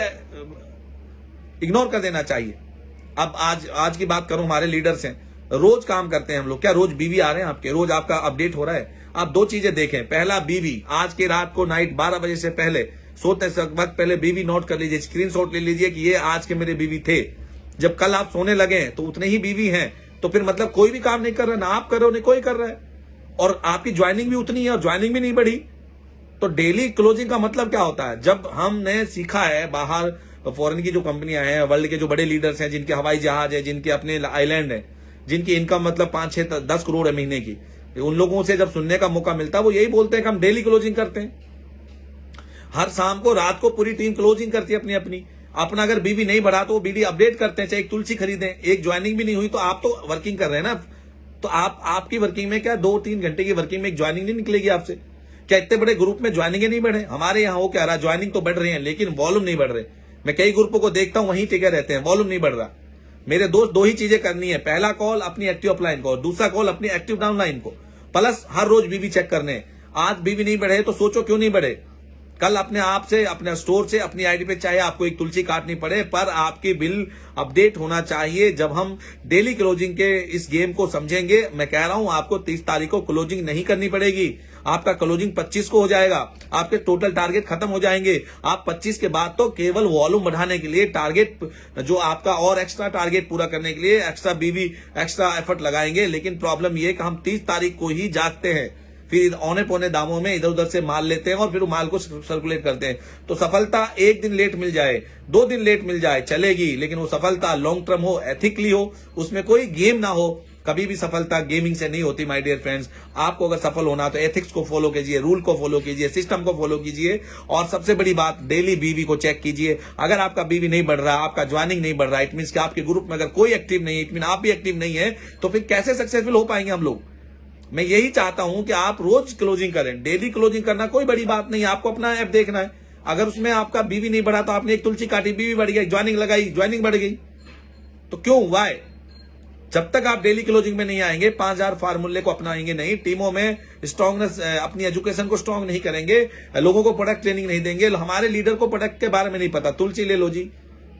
इग्नोर कर देना चाहिए। अब आज की बात करूं, हमारे लीडर्स हैं, रोज काम करते हैं हम लोग। क्या रोज बीवी आ रहे हैं आपके? रोज आपका अपडेट हो रहा है? आप 2 चीजें देखें। पहला, बीवी, आज की रात को नाइट 12 बजे से पहले, सोते से वक्त पहले बीवी नोट कर लीजिए, स्क्रीनशॉट ले लीजिए कि ये आज के मेरे बीवी थे। जब कल आप सोने लगे तो उतने ही बीवी हैं, तो फिर मतलब कोई भी काम नहीं कर रहा, ना आप कर रहे हो ना कोई कर रहा है, और आपकी ज्वाइनिंग भी उतनी है और ज्वाइनिंग भी नहीं बढ़ी। तो डेली क्लोजिंग का मतलब क्या होता है? जब हमने सीखा है, बाहर फॉरेन की जो कंपनियां हैं, वर्ल्ड के जो बड़े लीडर्स हैं, जिनके हवाई जहाज है, जिनके अपने आइलैंड है, जिनकी इनकम मतलब 5, 6, 10 करोड़ है महीने की, उन लोगों से जब सुनने का मौका मिलता है वो यही बोलते हैं कि हम डेली क्लोजिंग करते हैं। हर शाम को, रात को पूरी टीम क्लोजिंग करती है अपना अगर बीवी नहीं बढ़ा तो वो बीडी अपडेट करते हैं, चाहे एक तुलसी खरीदें। एक ज्वाइनिंग भी नहीं हुई तो आप तो वर्किंग कर रहे हैं ना, तो आपकी वर्किंग में क्या 2-3 घंटे की वर्किंग में एक ज्वाइनिंग नहीं निकलेगी आपसे? क्या इतने बड़े ग्रुप में ज्वाइनिंग नहीं बढ़े? हमारे यहाँ हो क्या रहा, ज्वाइनिंग तो बढ़ रही है लेकिन वॉल्यूम नहीं बढ़ रहे। मैं कई ग्रुपों को देखता हूं, वहीं टिके रहते हैं, वॉल्यूम नहीं बढ़ रहा। मेरे दोस्त, 2 ही चीजें करनी है, पहला कॉल अपनी एक्टिव अपलाइन को, दूसरा कॉल अपनी एक्टिव डाउनलाइन को, प्लस हर रोज बीवी चेक करने। आज बीवी नहीं बढ़े तो सोचो क्यों नहीं बढ़े। कल अपने आप से, अपने स्टोर से, अपनी आईडी पे चाहे आपको एक तुलसी काटनी पड़े, पर आपकी बिल अपडेट होना चाहिए। जब हम डेली क्लोजिंग के इस गेम को समझेंगे, मैं कह रहा हूं आपको 30 तारीख को क्लोजिंग नहीं करनी पड़ेगी, आपका क्लोजिंग 25 को हो जाएगा, आपके टोटल टारगेट खत्म हो जाएंगे। आप 25 के बाद तो केवल वॉल्यूम बढ़ाने के लिए, टारगेट जो आपका और एक्स्ट्रा टारगेट पूरा करने के लिए एक्स्ट्रा बीवी, एक्स्ट्रा एफर्ट लगाएंगे। लेकिन प्रॉब्लम यह है कि हम 30 तारीख को ही जागते हैं, फिर औने पौने दामों में इधर उधर से माल लेते हैं और फिर माल को सर्कुलेट करते हैं। तो सफलता 1 दिन लेट मिल जाए, 2 दिन लेट मिल जाए, चलेगी, लेकिन वो सफलता लॉन्ग टर्म हो, एथिकली हो, उसमें कोई गेम ना हो। कभी भी सफलता गेमिंग से नहीं होती माय डियर फ्रेंड्स। आपको अगर सफल होना तो एथिक्स को फॉलो कीजिए, रूल को फॉलो कीजिए, सिस्टम को फॉलो कीजिए, और सबसे बड़ी बात, डेली बीवी को चेक कीजिए। अगर आपका बीवी नहीं बढ़ रहा, आपका ज्वाइनिंग नहीं बढ़ रहा, इट मीन कि आपके ग्रुप में अगर कोई एक्टिव नहीं है, इट मीन आप भी एक्टिव नहीं है, तो फिर कैसे सक्सेसफुल हो पाएंगे हम लोग? मैं यही चाहता हूं कि आप रोज क्लोजिंग करें। डेली क्लोजिंग करना कोई बड़ी बात नहीं है, आपको अपना ऐप देखना है। अगर उसमें आपका बीवी नहीं बढ़ा तो आपने एक तुलसी काटी, बीवी बढ़ गई, ज्वाइनिंग लगाई, ज्वाइनिंग बढ़ गई, तो क्यों, वाई? जब तक आप डेली क्लोजिंग में नहीं आएंगे, 5000 फार्मूले को अपनाएंगे नहीं, टीमों में स्ट्रांगनेस, अपनी एजुकेशन को स्ट्रांग नहीं करेंगे, लोगों को प्रोडक्ट ट्रेनिंग नहीं देंगे। हमारे लीडर को प्रोडक्ट के बारे में नहीं पता। तुलसी ले लो जी,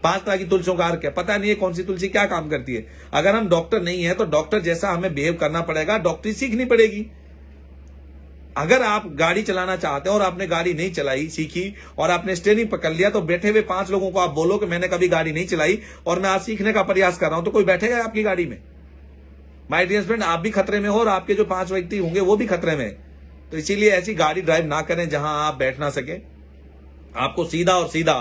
5 तरह की तुलसियों का अर्क है, पता नहीं है कौन सी तुलसी क्या काम करती है। अगर हम डॉक्टर नहीं है तो डॉक्टर जैसा हमें बिहेव करना पड़ेगा, डॉक्टरी सीखनी पड़ेगी। अगर आप गाड़ी चलाना चाहते हैं और आपने गाड़ी नहीं चलाई, सीखी, और आपने स्टीयरिंग पकड़ लिया, तो बैठे हुए 5 लोगों को आप बोलो कि मैंने कभी गाड़ी नहीं चलाई और मैं आज सीखने का प्रयास कर रहा हूं, तो कोई बैठेगा आपकी गाड़ी में? माय डियर फ्रेंड, आप भी खतरे में हो और आपके जो 5 व्यक्ति होंगे वो भी खतरे में। तो इसीलिए ऐसी गाड़ी ड्राइव ना करें जहां आप बैठ ना सके। आपको सीधा और सीधा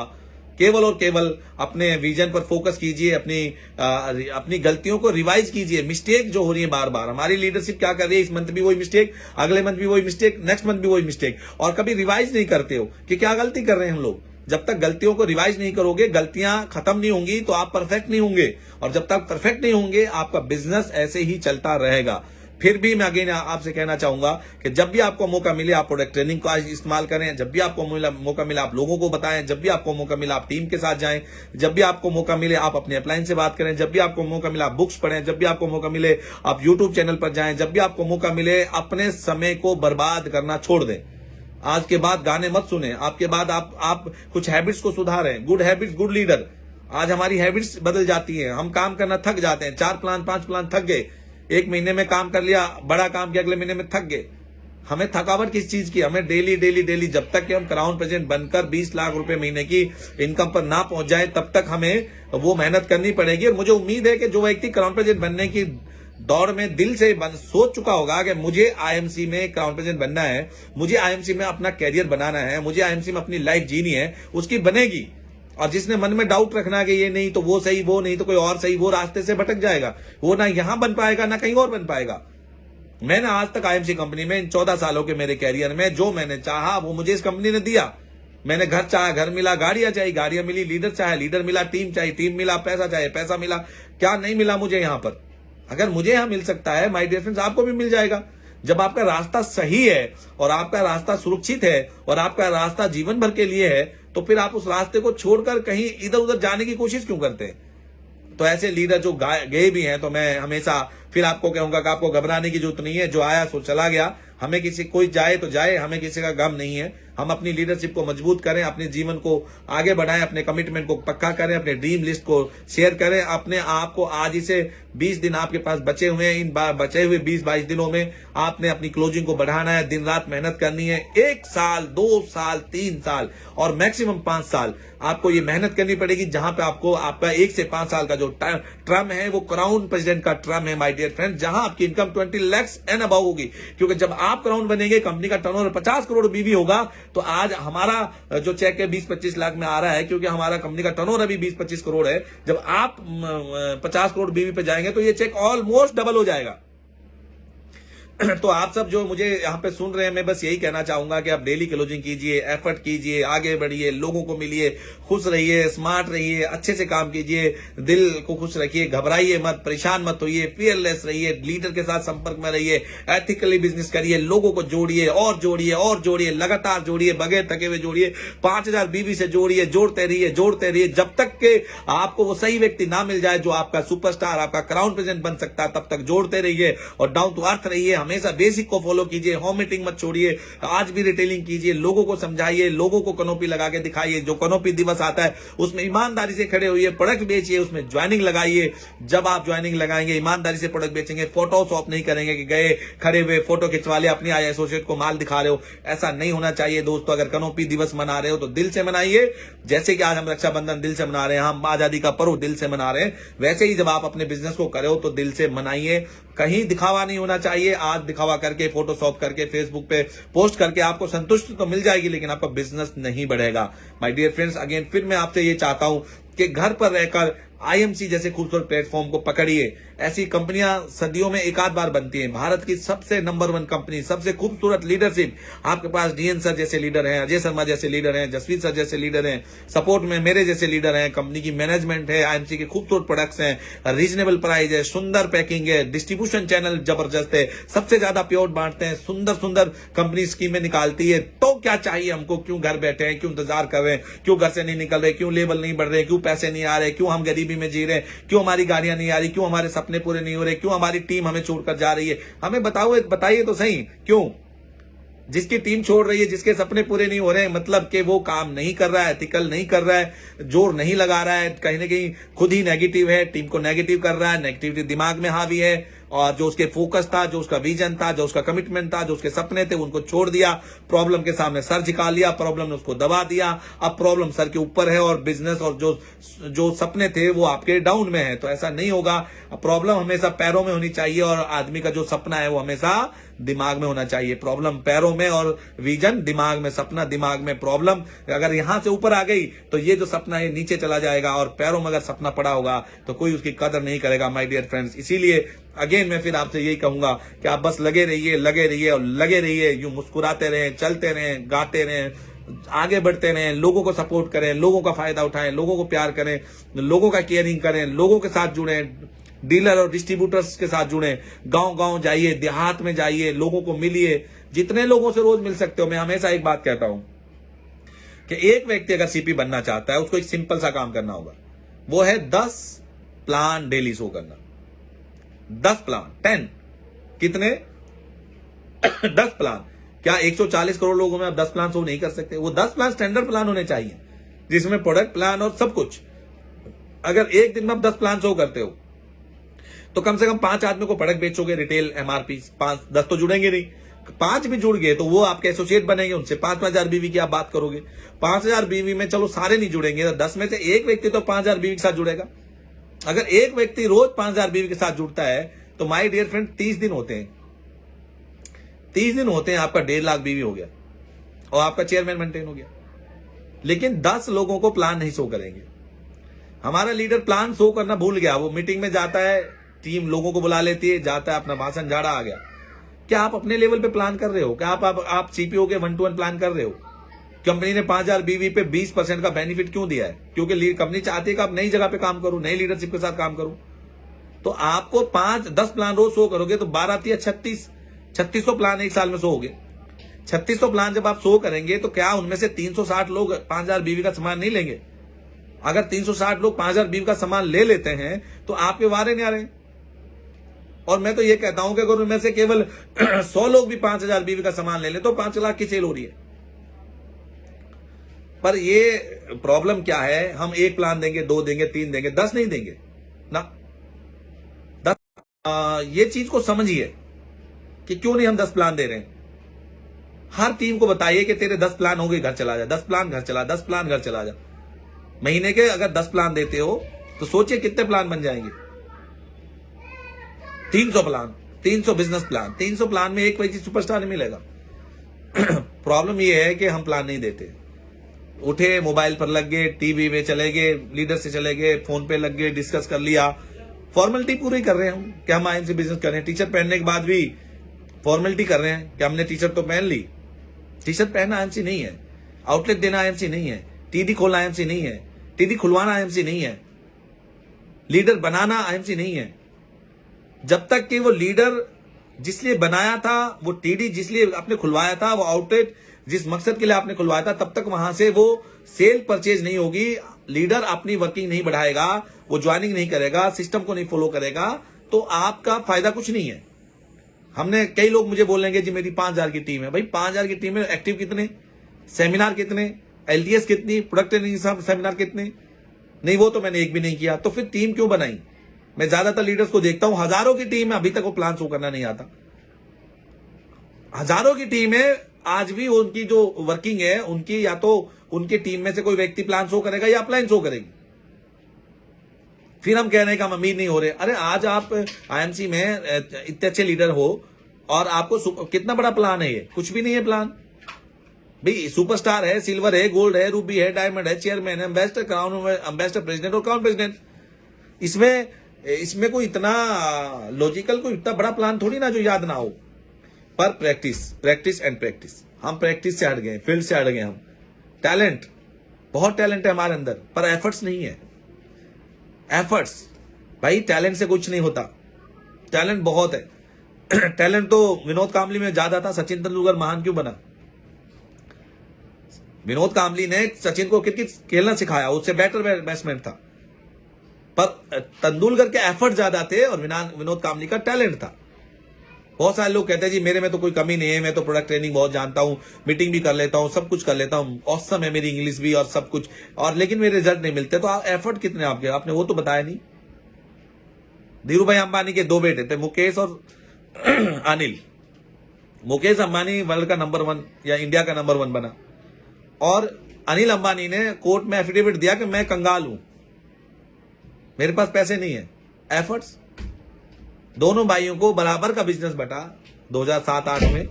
केवल और केवल अपने विजन पर फोकस कीजिए, अपनी गलतियों को रिवाइज कीजिए। मिस्टेक जो हो रही है बार बार, हमारी लीडरशिप क्या कर रही है, इस मंथ भी वही मिस्टेक, अगले मंथ भी वही मिस्टेक, नेक्स्ट मंथ भी वही मिस्टेक, और कभी रिवाइज नहीं करते हो कि क्या गलती कर रहे हैं हम लोग। जब तक गलतियों को रिवाइज नहीं करोगे, गलतियां खत्म नहीं होंगी, तो आप परफेक्ट नहीं होंगे, और जब तक परफेक्ट नहीं होंगे आपका बिजनेस ऐसे ही चलता रहेगा। फिर भी मैं अगेन आपसे कहना चाहूंगा कि जब भी आपको मौका मिले आप प्रोडक्ट ट्रेनिंग का इस्तेमाल करें, जब भी आपको मौका मिले आप लोगों को बताएं, जब भी आपको मौका मिले आप टीम के साथ जाएं, जब भी आपको मौका मिले आप अपने अपलाइन से बात करें, जब भी आपको मौका मिले आप बुक्स पढ़ें, जब भी आपको मौका मिले आप यूट्यूब चैनल पर जाएं, जब भी आपको मौका मिले अपने समय को बर्बाद करना छोड़ दें। आज के बाद गाने मत सुने, आपके बाद आप कुछ हैबिट्स को सुधारें। Good habits good leader. आज हमारी हैबिट्स बदल जाती हैं, हम काम करना थक जाते हैं, 4 प्लान 5 प्लान थक गए, 1 महीने में काम कर लिया, बड़ा काम किया, अगले महीने में थक गए। हमें थकावट किस चीज की, हमें डेली डेली डेली जब तक कि हम क्राउन प्रेसिडेंट बनकर 20 लाख रुपए महीने की इनकम पर ना पहुंच जाए तब तक हमें वो मेहनत करनी पड़ेगी। और मुझे उम्मीद है कि जो व्यक्ति क्राउन प्रेसिडेंट बनने की दौड़ में दिल से सोच चुका होगा कि मुझे आईएमसी में क्राउन प्रेसिडेंट बनना है, मुझे आईएमसी में अपना कैरियर बनाना है, मुझे आईएमसी में अपनी लाइफ जीनी है, उसकी बनेगी। और जिसने मन में डाउट रखना कि ये नहीं तो वो सही, वो नहीं तो कोई और सही, वो रास्ते से भटक जाएगा, वो ना यहां बन पाएगा ना कहीं और बन पाएगा। मैंने आज तक आईएमसी कंपनी में इन 14 सालों के मेरे कैरियर में जो मैंने चाहा वो मुझे इस कंपनी ने दिया। मैंने घर चाहा घर मिला, गाड़ियां चाहिए गाड़ियां मिली, लीडर चाहे लीडर मिला, टीम चाहिए टीम मिला, पैसा चाहिए पैसा मिला। क्या नहीं मिला मुझे यहां पर? अगर मुझे यहां मिल सकता है माय डियर फ्रेंड्स, आपको भी मिल जाएगा। जब आपका रास्ता सही है और आपका रास्ता सुरक्षित है और आपका रास्ता जीवन भर के लिए है, तो फिर आप उस रास्ते को छोड़कर कहीं इधर उधर जाने की कोशिश क्यों करते हैं? तो ऐसे लीडर जो गए भी हैं, तो मैं हमेशा फिर आपको कहूंगा कि आपको घबराने की जरूरत नहीं है। जो आया सो चला गया, हमें किसी कोई जाए तो जाए, हमें किसी का गम नहीं है। हम अपनी लीडरशिप को मजबूत करें, अपने जीवन को आगे बढ़ाएं, अपने कमिटमेंट को पक्का करें, अपने ड्रीम लिस्ट को शेयर करें। अपने आप को आज ही से 20 दिन आपके पास बचे हुए हैं, इन बचे हुए 20-22 दिनों में आपने अपनी क्लोजिंग को बढ़ाना है, दिन रात मेहनत करनी है। 1 साल 2 साल 3 साल और मैक्सिमम 5 साल आपको ये मेहनत करनी पड़ेगी, जहां पे आपको आपका 1 से 5 साल का जो टर्म है वो क्राउन प्रेसिडेंट का टर्म है माय डियर फ्रेंड, जहां आपकी इनकम 20 लाख एंड अबव होगी। क्योंकि जब आप क्राउन बनेंगे, कंपनी का टर्नओवर 50 करोड़ भी होगा, तो आज हमारा जो चेक है 20-25 लाख में आ रहा है, क्योंकि हमारा कंपनी का टर्नओवर अभी 20-25 करोड़ है। जब आप 50 करोड़ बीवी पे जाएंगे तो ये चेक ऑलमोस्ट डबल हो जाएगा। तो आप सब जो मुझे यहाँ पे सुन रहे हैं, मैं बस यही कहना चाहूंगा कि आप डेली क्लोजिंग कीजिए, एफर्ट कीजिए, आगे बढ़िए, लोगों को मिलिए, खुश रहिए, स्मार्ट रहिए, अच्छे से काम कीजिए, दिल को खुश रखिए, घबराइए मत, परेशान मत होइए, फियरलेस रहिए, लीडर के साथ संपर्क में रहिए, एथिकली बिजनेस करिए, लोगों को जोड़िए और जोड़िए और जोड़िए, लगातार जोड़िए, बगैर थके हुए जोड़िए, 5000 बीवी से जोड़िए, जोड़ते रहिए जब तक के आपको वो सही व्यक्ति ना मिल जाए जो आपका सुपरस्टार, आपका क्राउन प्रेसिडेंट बन सकता है, तब तक जोड़ते रहिए और डाउन टू अर्थ रहिए। हमेशा बेसिक को फॉलो कीजिए, होम मीटिंग मत छोड़िए, आज भी रिटेलिंग कीजिए, लोगों को समझाइए, लोगों को कनोपी लगा के दिखाइए। जो कनोपी दिवस आता है उसमें ईमानदारी से खड़े होइए, प्रोडक्ट बेचिए, उसमें ज्वाइनिंग लगाइए। जब आप ज्वाइनिंग लगाएंगे, ईमानदारी से प्रोडक्ट बेचेंगे, फोटो शॉप नहीं करेंगे कि गए खड़े हुए फोटो खिंचवा ले, अपनी आई एसोसिएट को माल दिखा रहे हो, ऐसा नहीं होना चाहिए दोस्तों। अगर कनोपी दिवस मना रहे हो तो दिल से मनाइए, जैसे कि आज हम रक्षाबंधन दिल से मना रहे हैं, हम आजादी का पर्व दिल से मना रहे हैं, वैसे ही जब आप अपने बिजनेस को करे हो तो दिल से मनाइए। कहीं दिखावा नहीं होना चाहिए। आज दिखावा करके, फोटोशॉप करके, फेसबुक पे पोस्ट करके आपको संतुष्टि तो मिल जाएगी, लेकिन आपका बिजनेस नहीं बढ़ेगा। माय डियर फ्रेंड्स, अगेन फिर मैं आपसे ये चाहता हूं कि घर पर रहकर आईएमसी जैसे खूबसूरत प्लेटफॉर्म को पकड़िए। ऐसी कंपनियां सदियों में एक आध बार बनती हैं। भारत की सबसे नंबर 1 कंपनी, सबसे खूबसूरत लीडरशिप, आपके पास डीएन सर जैसे लीडर हैं, अजय शर्मा जैसे लीडर हैं, जसवीर सर जैसे लीडर हैं, सपोर्ट में मेरे जैसे लीडर हैं, कंपनी की मैनेजमेंट है, आईएमसी के खूबसूरत प्रोडक्ट्स हैं, रीजनेबल प्राइस है, सुंदर पैकिंग है, डिस्ट्रीब्यूशन चैनल जबरदस्त है, सबसे ज्यादा प्योर बांटते हैं, सुंदर सुंदर कंपनी स्कीमें निकालती है। तो क्या चाहिए हमको? क्यों घर बैठे हैं, क्यों इंतजार कर रहे हैं, क्यों घर से नहीं निकल रहे, क्यों लेवल नहीं बढ़ रहे, क्यों पैसे नहीं आ रहे, क्यों हम गरीबी में जी रहे हैं, क्यों हमारी गाड़ियां नहीं आ रही, क्यों हमारे सपने पूरे नहीं हो रहे, क्यों हमारी टीम हमें छोड़कर जा रही है? हमें बताइए तो सही, क्यों? जिसकी टीम छोड़ रही है, जिसके सपने पूरे नहीं हो रहे हैं, मतलब कि वो काम नहीं कर रहा है, एथिकल नहीं कर रहा है, जोर नहीं लगा रहा है, कहीं ना कहीं खुद ही नेगेटिव है, टीम को नेगेटिव कर रहा है, नेगेटिविटी दिमाग में हावी है, और जो उसके फोकस था, जो उसका विजन था, जो उसका कमिटमेंट था, जो उसके सपने थे, उनको छोड़ दिया। प्रॉब्लम के सामने सर झुका लिया, प्रॉब्लम ने उसको दबा दिया। अब प्रॉब्लम सर के ऊपर है और बिजनेस और जो सपने थे वो आपके डाउन में है। तो ऐसा नहीं होगा। प्रॉब्लम हमेशा पैरों में होनी चाहिए और आदमी का जो सपना है वो हमेशा दिमाग में होना चाहिए। प्रॉब्लम पैरों में और विजन दिमाग में, सपना दिमाग में, प्रॉब्लम अगर यहां से ऊपर आ गई तो ये जो सपना है नीचे चला जाएगा। और पैरों में अगर सपना पड़ा होगा तो कोई उसकी कदर नहीं करेगा माय डियर फ्रेंड्स। इसीलिए अगेन मैं फिर आपसे यही कहूंगा कि आप बस लगे रहिए और लगे रहिए, यूं मुस्कुराते रहें, चलते रहें, गाते रहें, आगे बढ़ते रहें, लोगों को सपोर्ट करें, लोगों का फायदा उठाएं, लोगों को प्यार करें, लोगों का केयरिंग करें, लोगों के साथ जुड़ें, डीलर और डिस्ट्रीब्यूटर्स के साथ जुड़ें, गांव-गांव जाइए, देहात में जाइए, लोगों को मिलिए, जितने लोगों से रोज मिल सकते हो। मैं हमेशा एक बात कहता हूं कि एक व्यक्ति अगर सीपी बनना चाहता है उसको एक सिंपल सा काम करना होगा, वो है 10 प्लान डेली शो करना। 10 प्लान, 10 कितने 10 प्लान। क्या 140 करोड़ लोगों में आप 10 प्लान शो नहीं कर सकते? वो 10 प्लान स्टैंडर्ड प्लान होने चाहिए जिसमें प्रोडक्ट प्लान और सब कुछ। अगर एक दिन में आप 10 प्लान शो करते हो तो कम से कम 5 आदमी को प्रोडक्ट बेचोगे, रिटेल एमआरपी 10 तो जुड़ेंगे नहीं, 5 भी जुड़ गए तो वो आपके एसोसिएट बनेंगे, उनसे 5,000 बीवी की आप बात करोगे। 5,000 बीवी में चलो सारे नहीं जुड़ेंगे, 10 में से एक व्यक्ति तो 5,000 बीवी के साथ जुड़ेगा। अगर एक व्यक्ति रोज 5,000 बीवी के साथ जुड़ता है तो माय डियर फ्रेंड 30 दिन होते हैं, 30 दिन होते हैं, आपका 1.5 लाख बीवी हो गया और आपका चेयरमैन मेंटेन हो गया। लेकिन 10 लोगों को प्लान नहीं शो करेंगे। हमारा लीडर प्लान शो करना भूल गया, वो मीटिंग में जाता है, टीम लोगों को बुला लेती है, जाता है, अपना भाषण झाड़ा, आ गया। क्या आप अपने लेवल पे प्लान कर रहे हो? क्या आप सीपीओ के 1-to-1 प्लान कर रहे हो? कंपनी ने 5,000 बीवी पे 20% का बेनिफिट क्यों दिया है? क्योंकि कंपनी चाहती है कि आप नई जगह पे काम करो, नई लीडरशिप के साथ काम करो। तो आपको 5-10 प्लान रोज शो करोगे तो 12 3600 प्लान एक साल में शो हो गए। 3600 प्लान जब आप शो करेंगे तो क्या उनमें से 360 लोग 5,000 बीवी का सामान नहीं लेंगे? अगर 360 लोग 5,000 बीवी का सामान ले लेते हैं तो आपके वारे नहीं आ रहे। और मैं तो ये कहता हूं कि अगर उनमें से केवल 100 लोग भी 5,000 बीवी का सामान ले लें तो 5 लाख की सेल हो रही है। पर ये प्रॉब्लम क्या है, हम 1 प्लान देंगे, 2 देंगे, 3 देंगे, 10 नहीं देंगे ना। 10 ये चीज को समझिए कि क्यों नहीं हम 10 प्लान दे रहे हैं। हर टीम को बताइए कि तेरे 10 प्लान हो गए, घर चला जा, 10 प्लान घर चला, 10 प्लान घर चला जा। महीने के अगर 10 प्लान देते हो तो सोचिए कितने प्लान बन जाएंगे। 300 प्लान, 300 बिजनेस प्लान, 300 प्लान में एक व्यक्ति सुपरस्टार नहीं मिलेगा। प्रॉब्लम ये है कि हम प्लान नहीं देते। उठे, मोबाइल पर लग गए, टीवी में चले गए, लीडर से चले गए, फोन पे लग गए, डिस्कस कर लिया, फॉर्मेलिटी पूरी कर रहे हैं हम कि हम आईएमसी बिजनेस कर रहे हैं। टी शर्ट पहनने के बाद भी फॉर्मेलिटी कर रहे हैं कि हमने टी शर्ट तो पहन ली। टी शर्ट पहनना आईएमसी नहीं है, आउटलेट देना आईएमसी नहीं है, टीडी खोलना आईएमसी नहीं है, टीडी खुलवाना आईएमसी नहीं है, लीडर बनाना आईएमसी नहीं है। जब तक कि वो लीडर जिसलिए बनाया था, वो टीडी जिसलिए आपने खुलवाया था, वो आउटलेट जिस मकसद के लिए आपने खुलवाया था, तब तक वहां से वो सेल परचेज नहीं होगी। लीडर अपनी वर्किंग नहीं बढ़ाएगा, वो ज्वाइनिंग नहीं करेगा, सिस्टम को नहीं फॉलो करेगा, तो आपका फायदा कुछ नहीं है। हमने कई लोग मुझे बोलेंगे जी मेरी 5,000 की टीम है। भाई 5,000 की टीम में एक्टिव कितने, सेमिनार कितने, एलटीएस कितनी, प्रोडक्ट ट्रेनिंग सेमिनार कितने? नहीं, वो तो मैंने एक भी नहीं किया। तो फिर टीम क्यों बनाई? मैं ज्यादातर लीडर्स को देखता हूं, हजारों की टीम है, अभी तक वो प्लान शो करना नहीं आता। हजारों की टीम है, आज भी उनकी जो वर्किंग है उनकी, या तो उनकी टीम में से कोई व्यक्ति प्लान शो करेगा या अपलाइन शो करेगी। फिर हम कह रहे हैं कि हम अमीर नहीं हो रहे। अरे आज आप आईएमसी में इतने अच्छे लीडर हो और आपको कितना बड़ा प्लान है? ये कुछ भी नहीं है प्लान। भाई सुपरस्टार है, सिल्वर है, गोल्ड है, रूबी है, डायमंड है, चेयरमैन है, एम्बेसडर, क्राउन एम्बेसडर, प्रेसिडेंट और क्राउन प्रेसिडेंट। इसमें कोई इतना लॉजिकल, कोई इतना बड़ा प्लान थोड़ी ना जो याद ना हो। पर प्रैक्टिस एंड प्रैक्टिस। हम प्रैक्टिस से हट गए, फील्ड से हट गए। हम टैलेंट, बहुत टैलेंट है हमारे अंदर, पर एफर्ट्स नहीं है। एफर्ट्स, भाई टैलेंट से कुछ नहीं होता, टैलेंट बहुत है। टैलेंट तो विनोद कांबली में ज्यादा था। सचिन तेंदुलकर महान क्यों बना? विनोद कांबली ने सचिन को क्रिकेट खेलना सिखाया, उससे बेटर बैट्समैन था। पर तेंदुलकर के एफर्ट ज्यादा थे और विनोद कांबली का टैलेंट था। बहुत सारे लोग कहते हैं जी मेरे में तो कोई कमी नहीं है, मैं तो प्रोडक्ट ट्रेनिंग बहुत जानता हूं, मीटिंग भी कर लेता हूं, सब कुछ कर लेता हूं, ऑसम है मेरी इंग्लिश भी और सब कुछ, और लेकिन मेरे रिजल्ट नहीं मिलते। तो एफर्ट कितने आपके, आपने वो तो बताया नहीं। धीरू भाई अंबानी के 2 बेटे थे, मुकेश और अनिल। मुकेश अंबानी वर्ल्ड का नंबर 1 या इंडिया का नंबर 1 बना, और अनिल अंबानी ने कोर्ट में एफिडेविट दिया कि मैं कंगाल हूं, मेरे पास पैसे नहीं है। एफर्ट्स, दोनों भाइयों को बराबर का बिजनेस बटा 2007-8 में,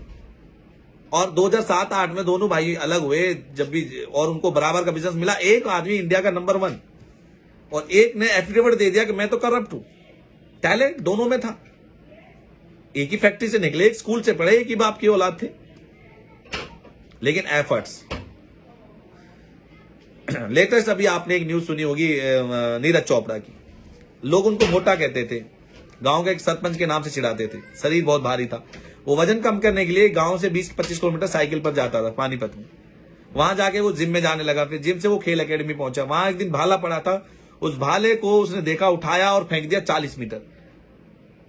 और 2007-8 में दोनों भाई अलग हुए जब भी, और उनको बराबर का बिजनेस मिला। एक आदमी इंडिया का नंबर 1 और एक ने एफिडेविट दे दिया कि मैं तो करप्ट हूं। टैलेंट दोनों में था, एक ही फैक्ट्री से निकले, एक स्कूल से पढ़े, एक ही बाप की औलाद थे, लेकिन एफर्ट्स। लेटेस्ट अभी आपने एक न्यूज सुनी होगी नीरज चोपड़ा की। लोग उनको मोटा कहते थे, गांव के एक सरपंच के नाम से चिढ़ाते थे, शरीर बहुत भारी था। वो वजन कम करने के लिए गांव से 20-25 किलोमीटर साइकिल पर जाता था पानीपत में। वहां जाके वो जिम में जाने लगा, फिर जिम से वो खेल एकेडमी पहुंचा। वहां एक दिन भाला पड़ा था, उस भाले को उसने देखा, उठाया और फेंक दिया 40 मीटर।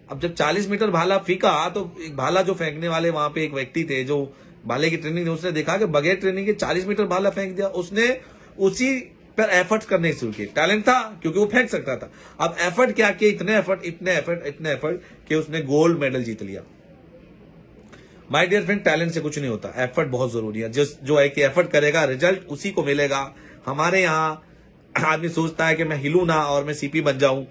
अब जब 40 मीटर भाला फेंका तो एक भाला जो फेंकने वाले वहां पे एक व्यक्ति थे जो भाले की ट्रेनिंग, उसने देखा कि बगैर ट्रेनिंग के 40 मीटर भाला फेंक दिया। उसने उसी पर एफर्ट करने शुरू किए। टैलेंट था क्योंकि वो फेंक सकता था। अब एफर्ट क्या किए, इतने एफर्ट कि उसने गोल्ड मेडल जीत लिया। माय डियर फ्रेंड, टैलेंट से कुछ नहीं होता, एफर्ट बहुत जरूरी है। जो है कि एफर्ट करेगा रिजल्ट उसी को मिलेगा। हमारे यहाँ आदमी सोचता है कि मैं हिलू ना और मैं सीपी बन जाऊं,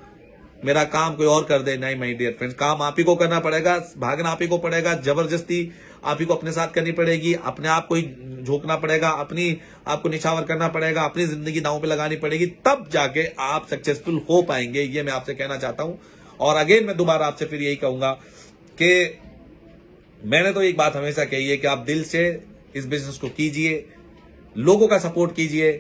मेरा काम कोई और कर दे। नहीं माय डियर फ्रेंड्स, काम आप ही को करना पड़ेगा, भागना आप ही को पड़ेगा, जबरदस्ती आप ही को अपने साथ करनी पड़ेगी, अपने आप को ही झोंकना पड़ेगा, अपनी आपको निछावर करना पड़ेगा, अपनी जिंदगी दांव पे लगानी पड़ेगी, तब जाके आप सक्सेसफुल हो पाएंगे। ये मैं आपसे कहना चाहता हूं। और अगेन मैं दोबारा आपसे फिर यही कहूंगा कि मैंने तो एक बात हमेशा कही है कि आप दिल से इस बिजनेस को कीजिए, लोगों का सपोर्ट कीजिए,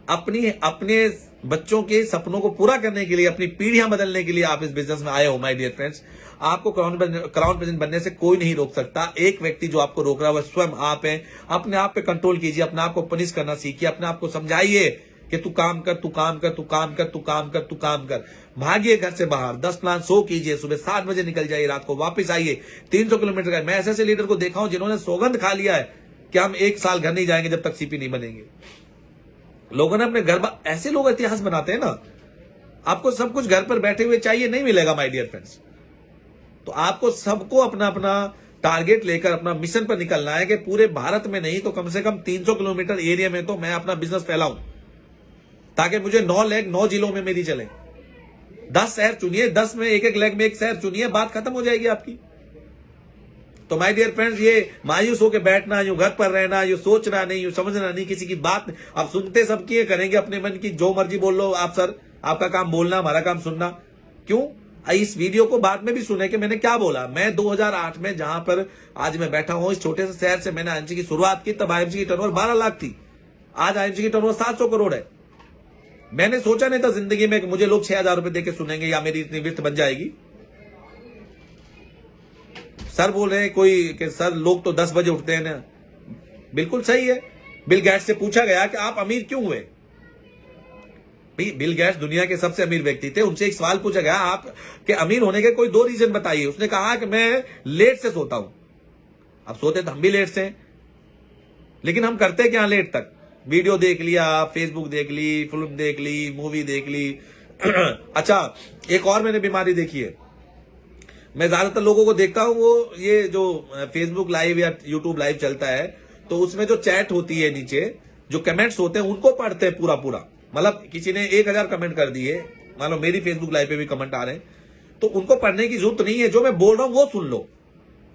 अपने बच्चों के सपनों को पूरा करने के लिए, अपनी पीढ़ियां बदलने के लिए आप इस बिजनेस में आए हो माय डियर फ्रेंड्स। आपको क्राउन प्रेसिडेंट बनने से कोई नहीं रोक सकता। एक व्यक्ति जो आपको रोक रहा है वह स्वयं आप हैं। अपने आप पे कंट्रोल कीजिए, अपने आप को पनिश करना सीखिए, अपने आप को समझाइए कि तू काम कर, तू काम कर, तू काम कर, तू काम कर, तू काम कर। भागिए घर से बाहर, 10 प्लान 100 कीजिए, सुबह 7 बजे निकल जाइए, रात को वापस आइए। 300 किलोमीटर का। मैं ऐसे लीडर को देखा हूं जिन्होंने सौगंध खा लिया है कि हम 1 साल घर नहीं जाएंगे जब तक सीपी नहीं बनेंगे। लोगों ने अपने घर, ऐसे लोग इतिहास बनाते हैं ना। आपको सब कुछ घर पर बैठे हुए चाहिए, नहीं मिलेगा माय डियर फ्रेंड्स। तो आपको सबको अपना अपना टारगेट लेकर अपना मिशन पर निकलना है कि पूरे भारत में नहीं तो कम से कम 300 किलोमीटर एरिया में तो मैं अपना बिजनेस फैलाऊं, ताकि मुझे 9 लेग 9 जिलों में मेरी चले। 10 शहर चुनिए, 10 में एक लेग में एक शहर चुनिए, बात खत्म हो जाएगी आपकी। तो माय डियर फ्रेंड्स, ये मायूस होकर बैठना, यूं घर पर रहना, यूं सोचना नहीं, यूं समझना नहीं, किसी की बात आप सुनते सबकी करेंगे अपने मन की, जो मर्जी बोल लो आप। सर आपका काम बोलना, हमारा काम सुनना। क्यों? इस वीडियो को बाद में भी सुने कि मैंने क्या बोला। मैं 2008 में जहां पर आज मैं बैठा हूं, इस छोटे से शहर से मैंने आईएमसी की शुरुआत की, तब आईएमसी की टर्नओवर 12 लाख थी। आज आईएमसी की टर्नओवर 700 करोड़ है। मैंने सोचा नहीं था जिंदगी में कि मुझे लोग 6,000 रुपए देके सुनेंगे या मेरी इतनी विर्थ बन जाएगी। सर बोल रहे हैं कोई कि सर लोग तो 10 बजे उठते हैं ना। बिल्कुल सही है। बिल गेट्स से पूछा गया कि आप अमीर क्यों हुए। बिल गेट्स दुनिया के सबसे अमीर व्यक्ति थे। उनसे एक सवाल पूछा गया, आप के अमीर होने के कोई 2 रीजन बताइए। उसने कहा कि मैं लेट से सोता हूं। अब सोते तो हम भी लेट से, लेकिन हम करते क्या लेट तक? वीडियो देख लिया, फेसबुक देख ली, फिल्म देख ली, मूवी देख ली। अच्छा, एक और मैंने बीमारी देखी है। मैं ज्यादातर लोगों को देखता हूं, वो ये जो फेसबुक लाइव या यूट्यूब लाइव चलता है, तो उसमें जो चैट होती है, नीचे जो कमेंट्स होते हैं, उनको पढ़ते हैं पूरा। मतलब किसी ने 1000 कमेंट कर दिए, मान लो मेरी फेसबुक लाइव पे भी कमेंट आ रहे हैं, तो उनको पढ़ने की जरूरत नहीं है। जो मैं बोल रहा हूं वो सुन लो।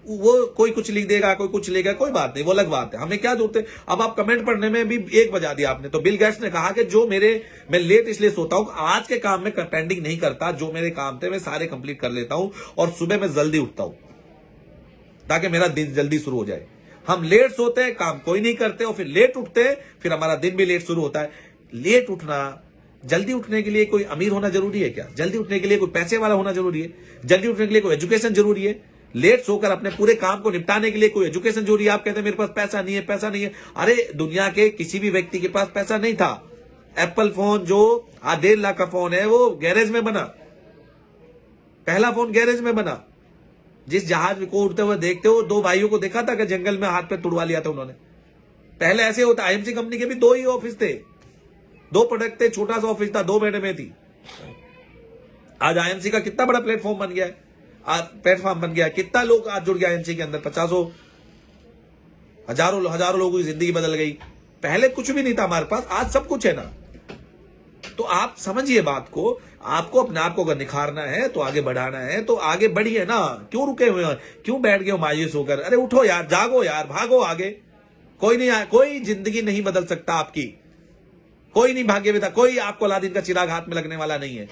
वो कोई कुछ लिख देगा, कोई कुछ लिखेगा, कोई बात नहीं, वो अलग बात है। हमें क्या जरूरत है? अब आप कमेंट पढ़ने में भी 1 बजा दिया आपने। तो बिल गेट्स ने कहा कि जो मैं लेट इसलिए सोता हूं, आज के काम में पेंडिंग नहीं करता, जो मेरे काम थे मैं सारे कंप्लीट कर लेता हूं, और सुबह मैं जल्दी उठता हूं ताकि मेरा दिन जल्दी शुरू हो जाए। हम लेट सोते हैं, काम कोई नहीं करते, और फिर लेट उठते हैं, फिर हमारा दिन भी लेट शुरू होता है। लेट उठना, जल्दी उठने के लिए कोई अमीर होना जरूरी है क्या? जल्दी उठने के लिए कोई पैसे वाला होना जरूरी है? जल्दी उठने के लिए कोई एजुकेशन जरूरी है? लेट सोकर अपने पूरे काम को निपटाने के लिए कोई एजुकेशन जरूरी है? आप कहते हैं मेरे पास पैसा नहीं है, पैसा नहीं है। अरे दुनिया के किसी भी व्यक्ति के पास पैसा नहीं था। एप्पल फोन जो 1.5 लाख का फोन है, वो गैरेज में बना। पहला फोन गैरेज में बना। जिस जहाज को उड़ते हुए देखते हो, 2 भाइयों को देखा था कि जंगल में हाथ पे तुड़वा लिया था उन्होंने। पहले ऐसे होता। आईएमसी कंपनी के भी 2 ही ऑफिस थे, 2 प्रोडक्ट थे, छोटा सा ऑफिस था, 2 बेड में थी। आज आईएमसी का कितना बड़ा प्लेटफॉर्म बन गया है, प्लेटफॉर्म बन गया है। कितना लोग आज जुड़ गया आईएमसी के अंदर, 50 हजारों लोगों की जिंदगी बदल गई। पहले कुछ भी नहीं था हमारे पास, आज सब कुछ है ना। तो आप समझिए बात को, आपको अपने आप को अगर निखारना है तो आगे बढ़ाना है तो आगे बढ़िए ना। क्यों रुके हुए हैं, क्यों बैठ गए हो मायूस होकर? अरे उठो यार, जागो यार, भागो आगे। कोई नहीं, कोई जिंदगी नहीं बदल सकता आपकी, कोई नहीं भाग्य विधाता, कोई आपको अलादीन का चिराग हाथ में लगने वाला नहीं है।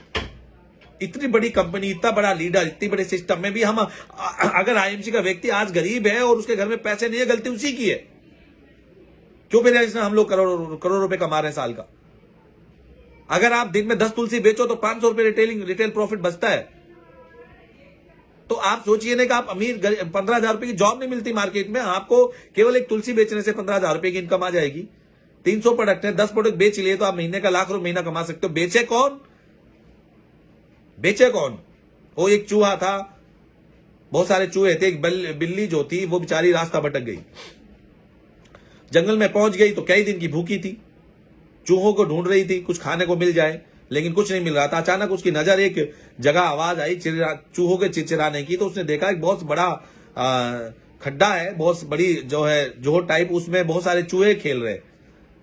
इतनी बड़ी कंपनी, इतना बड़ा लीडर, इतनी बड़े सिस्टम में भी हम अगर आईएमसी का व्यक्ति आज गरीब है और उसके घर में पैसे नहीं है, गलती उसी की है। क्यों फिर इसमें हम लोग करोड़ रुपए कमा रहे हैं साल का? अगर आप दिन में 10 तुलसी बेचो तो 500 रुपए रिटेल प्रॉफिट बचता है। तो आप सोचिए ना कि आप अमीर, 15,000 रुपए की जॉब नहीं मिलती मार्केट में, आपको केवल एक तुलसी बेचने से 15,000 रुपए की इनकम आ जाएगी। 300 प्रोडक्ट है, 10 प्रोडक्ट बेच लिए तो आप महीने का लाख रुपए महीना कमा सकते हो। बेचे कौन? बेचे कौन? वो एक चूहा था, बहुत सारे चूहे थे, एक बिल्ली जो थी वो बेचारी रास्ता भटक गई, जंगल में पहुंच गई तो कई दिन की भूखी थी, चूहों को ढूंढ रही थी कुछ खाने को मिल जाए, लेकिन कुछ नहीं मिल रहा था। अचानक उसकी नजर एक जगह आवाज आई चूहों के चिरचिराने की, तो उसने देखा एक बहुत बड़ा खड्डा है, बहुत बड़ी जो है जोहर टाइप, उसमें बहुत सारे चूहे खेल रहे।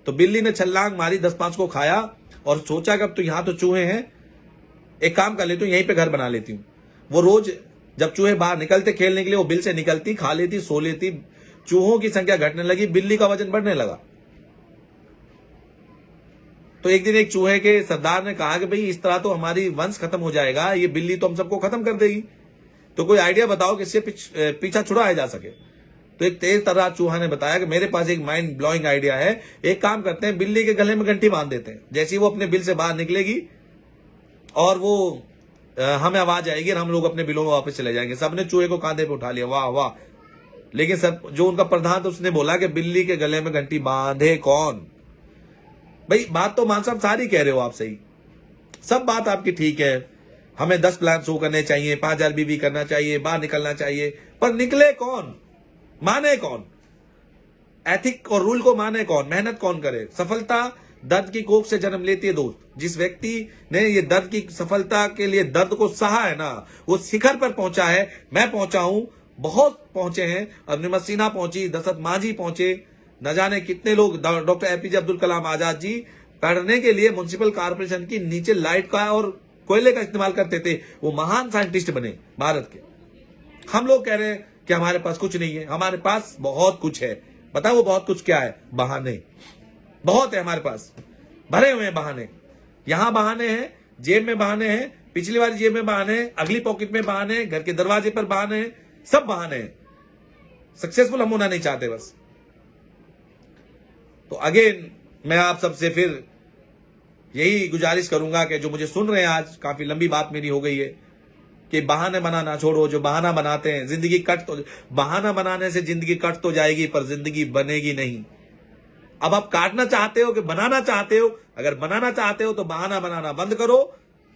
तो बिल्ली ने छलांग मारी, 10-5 को खाया और सोचा कि अब तो यहां तो चूहे हैं, एक काम कर लेती हूँ, यहीं पे घर बना लेती हूँ। वो रोज जब चूहे बाहर निकलते खेलने के लिए, वो बिल से निकलती, खा लेती, सो लेती। चूहों की संख्या घटने लगी, बिल्ली का वजन बढ़ने लगा। तो एक दिन एक चूहे के सरदार ने कहा कि भाई इस तरह तो हमारी वंश खत्म हो जाएगा, ये बिल्ली तो हम सबको खत्म कर देगी, तो कोई आइडिया बताओ कि इससे पीछा छुड़ाया जा सके। तो एक तेज तर्रार चूहा ने बताया कि मेरे पास एक माइंड ब्लोइंग आइडिया है, एक काम करते हैं, बिल्ली के गले में घंटी बांध देते हैं, जैसे ही वो अपने बिल से बाहर निकलेगी और वो हमें आवाज आएगी और हम लोग अपने बिलों में वापस चले जाएंगे। सबने चूहे को कांधे पे उठा लिया, वाह वाह। लेकिन सब जो उनका प्रधान था उसने बोला कि बिल्ली के गले में घंटी बांधे कौन? भाई बात तो मान साहब सारी कह रहे हो आप, सही, सब बात आपकी ठीक है, हमें 10 प्लान शो करने चाहिए, 5,000 बीबी करना चाहिए, बाहर निकलना चाहिए, पर निकले कौन? माने कौन? एथिक और रूल को माने कौन? मेहनत कौन करे? सफलता दर्द की कोख से जन्म लेती है दोस्त। जिस व्यक्ति ने ये दर्द की सफलता के लिए दर्द को सहा है ना, वो शिखर पर पहुंचा है। मैं पहुंचा हूं, बहुत पहुंचे हैं, अरुणिमा सिन्हा पहुंची, दशरथ मांझी पहुंचे, न जाने कितने लोग, डॉक्टर एपीजे अब्दुल कलाम आजाद जी पढ़ने के लिए म्युनिसिपल कॉर्पोरेशन की नीचे लाइट का और कोयले का इस्तेमाल करते थे, वो महान साइंटिस्ट बने भारत के। हम लोग कह रहे हैं कि हमारे पास कुछ नहीं है, हमारे पास बहुत कुछ है। पता वो बहुत कुछ क्या है? बहाने बहुत है हमारे पास, भरे हुए हैं बहाने। यहां बहाने हैं, जेब में बहाने हैं, पिछली वाली जेब में बहाने हैं, अगली पॉकेट में बहाने हैं, घर के दरवाजे पर बहाने हैं, सब बहाने हैं। सक्सेसफुल हम होना नहीं चाहते बस। तो अगेन मैं आप सबसे फिर यही गुजारिश करूंगा कि जो मुझे सुन रहे हैं, आज काफी लंबी बात मेरी हो गई है, कि बहाने बनाना छोड़ो। जो बहाना बनाते हैं, जिंदगी कट तो, बहाना बनाने से जिंदगी कट तो जाएगी पर जिंदगी बनेगी नहीं। अब आप काटना चाहते हो कि बनाना चाहते हो? अगर बनाना चाहते हो तो बहाना बनाना बंद करो।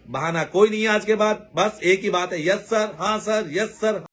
बहाना कोई नहीं है आज के बाद, बस एक ही बात है, यस सर, हाँ सर, यस सर।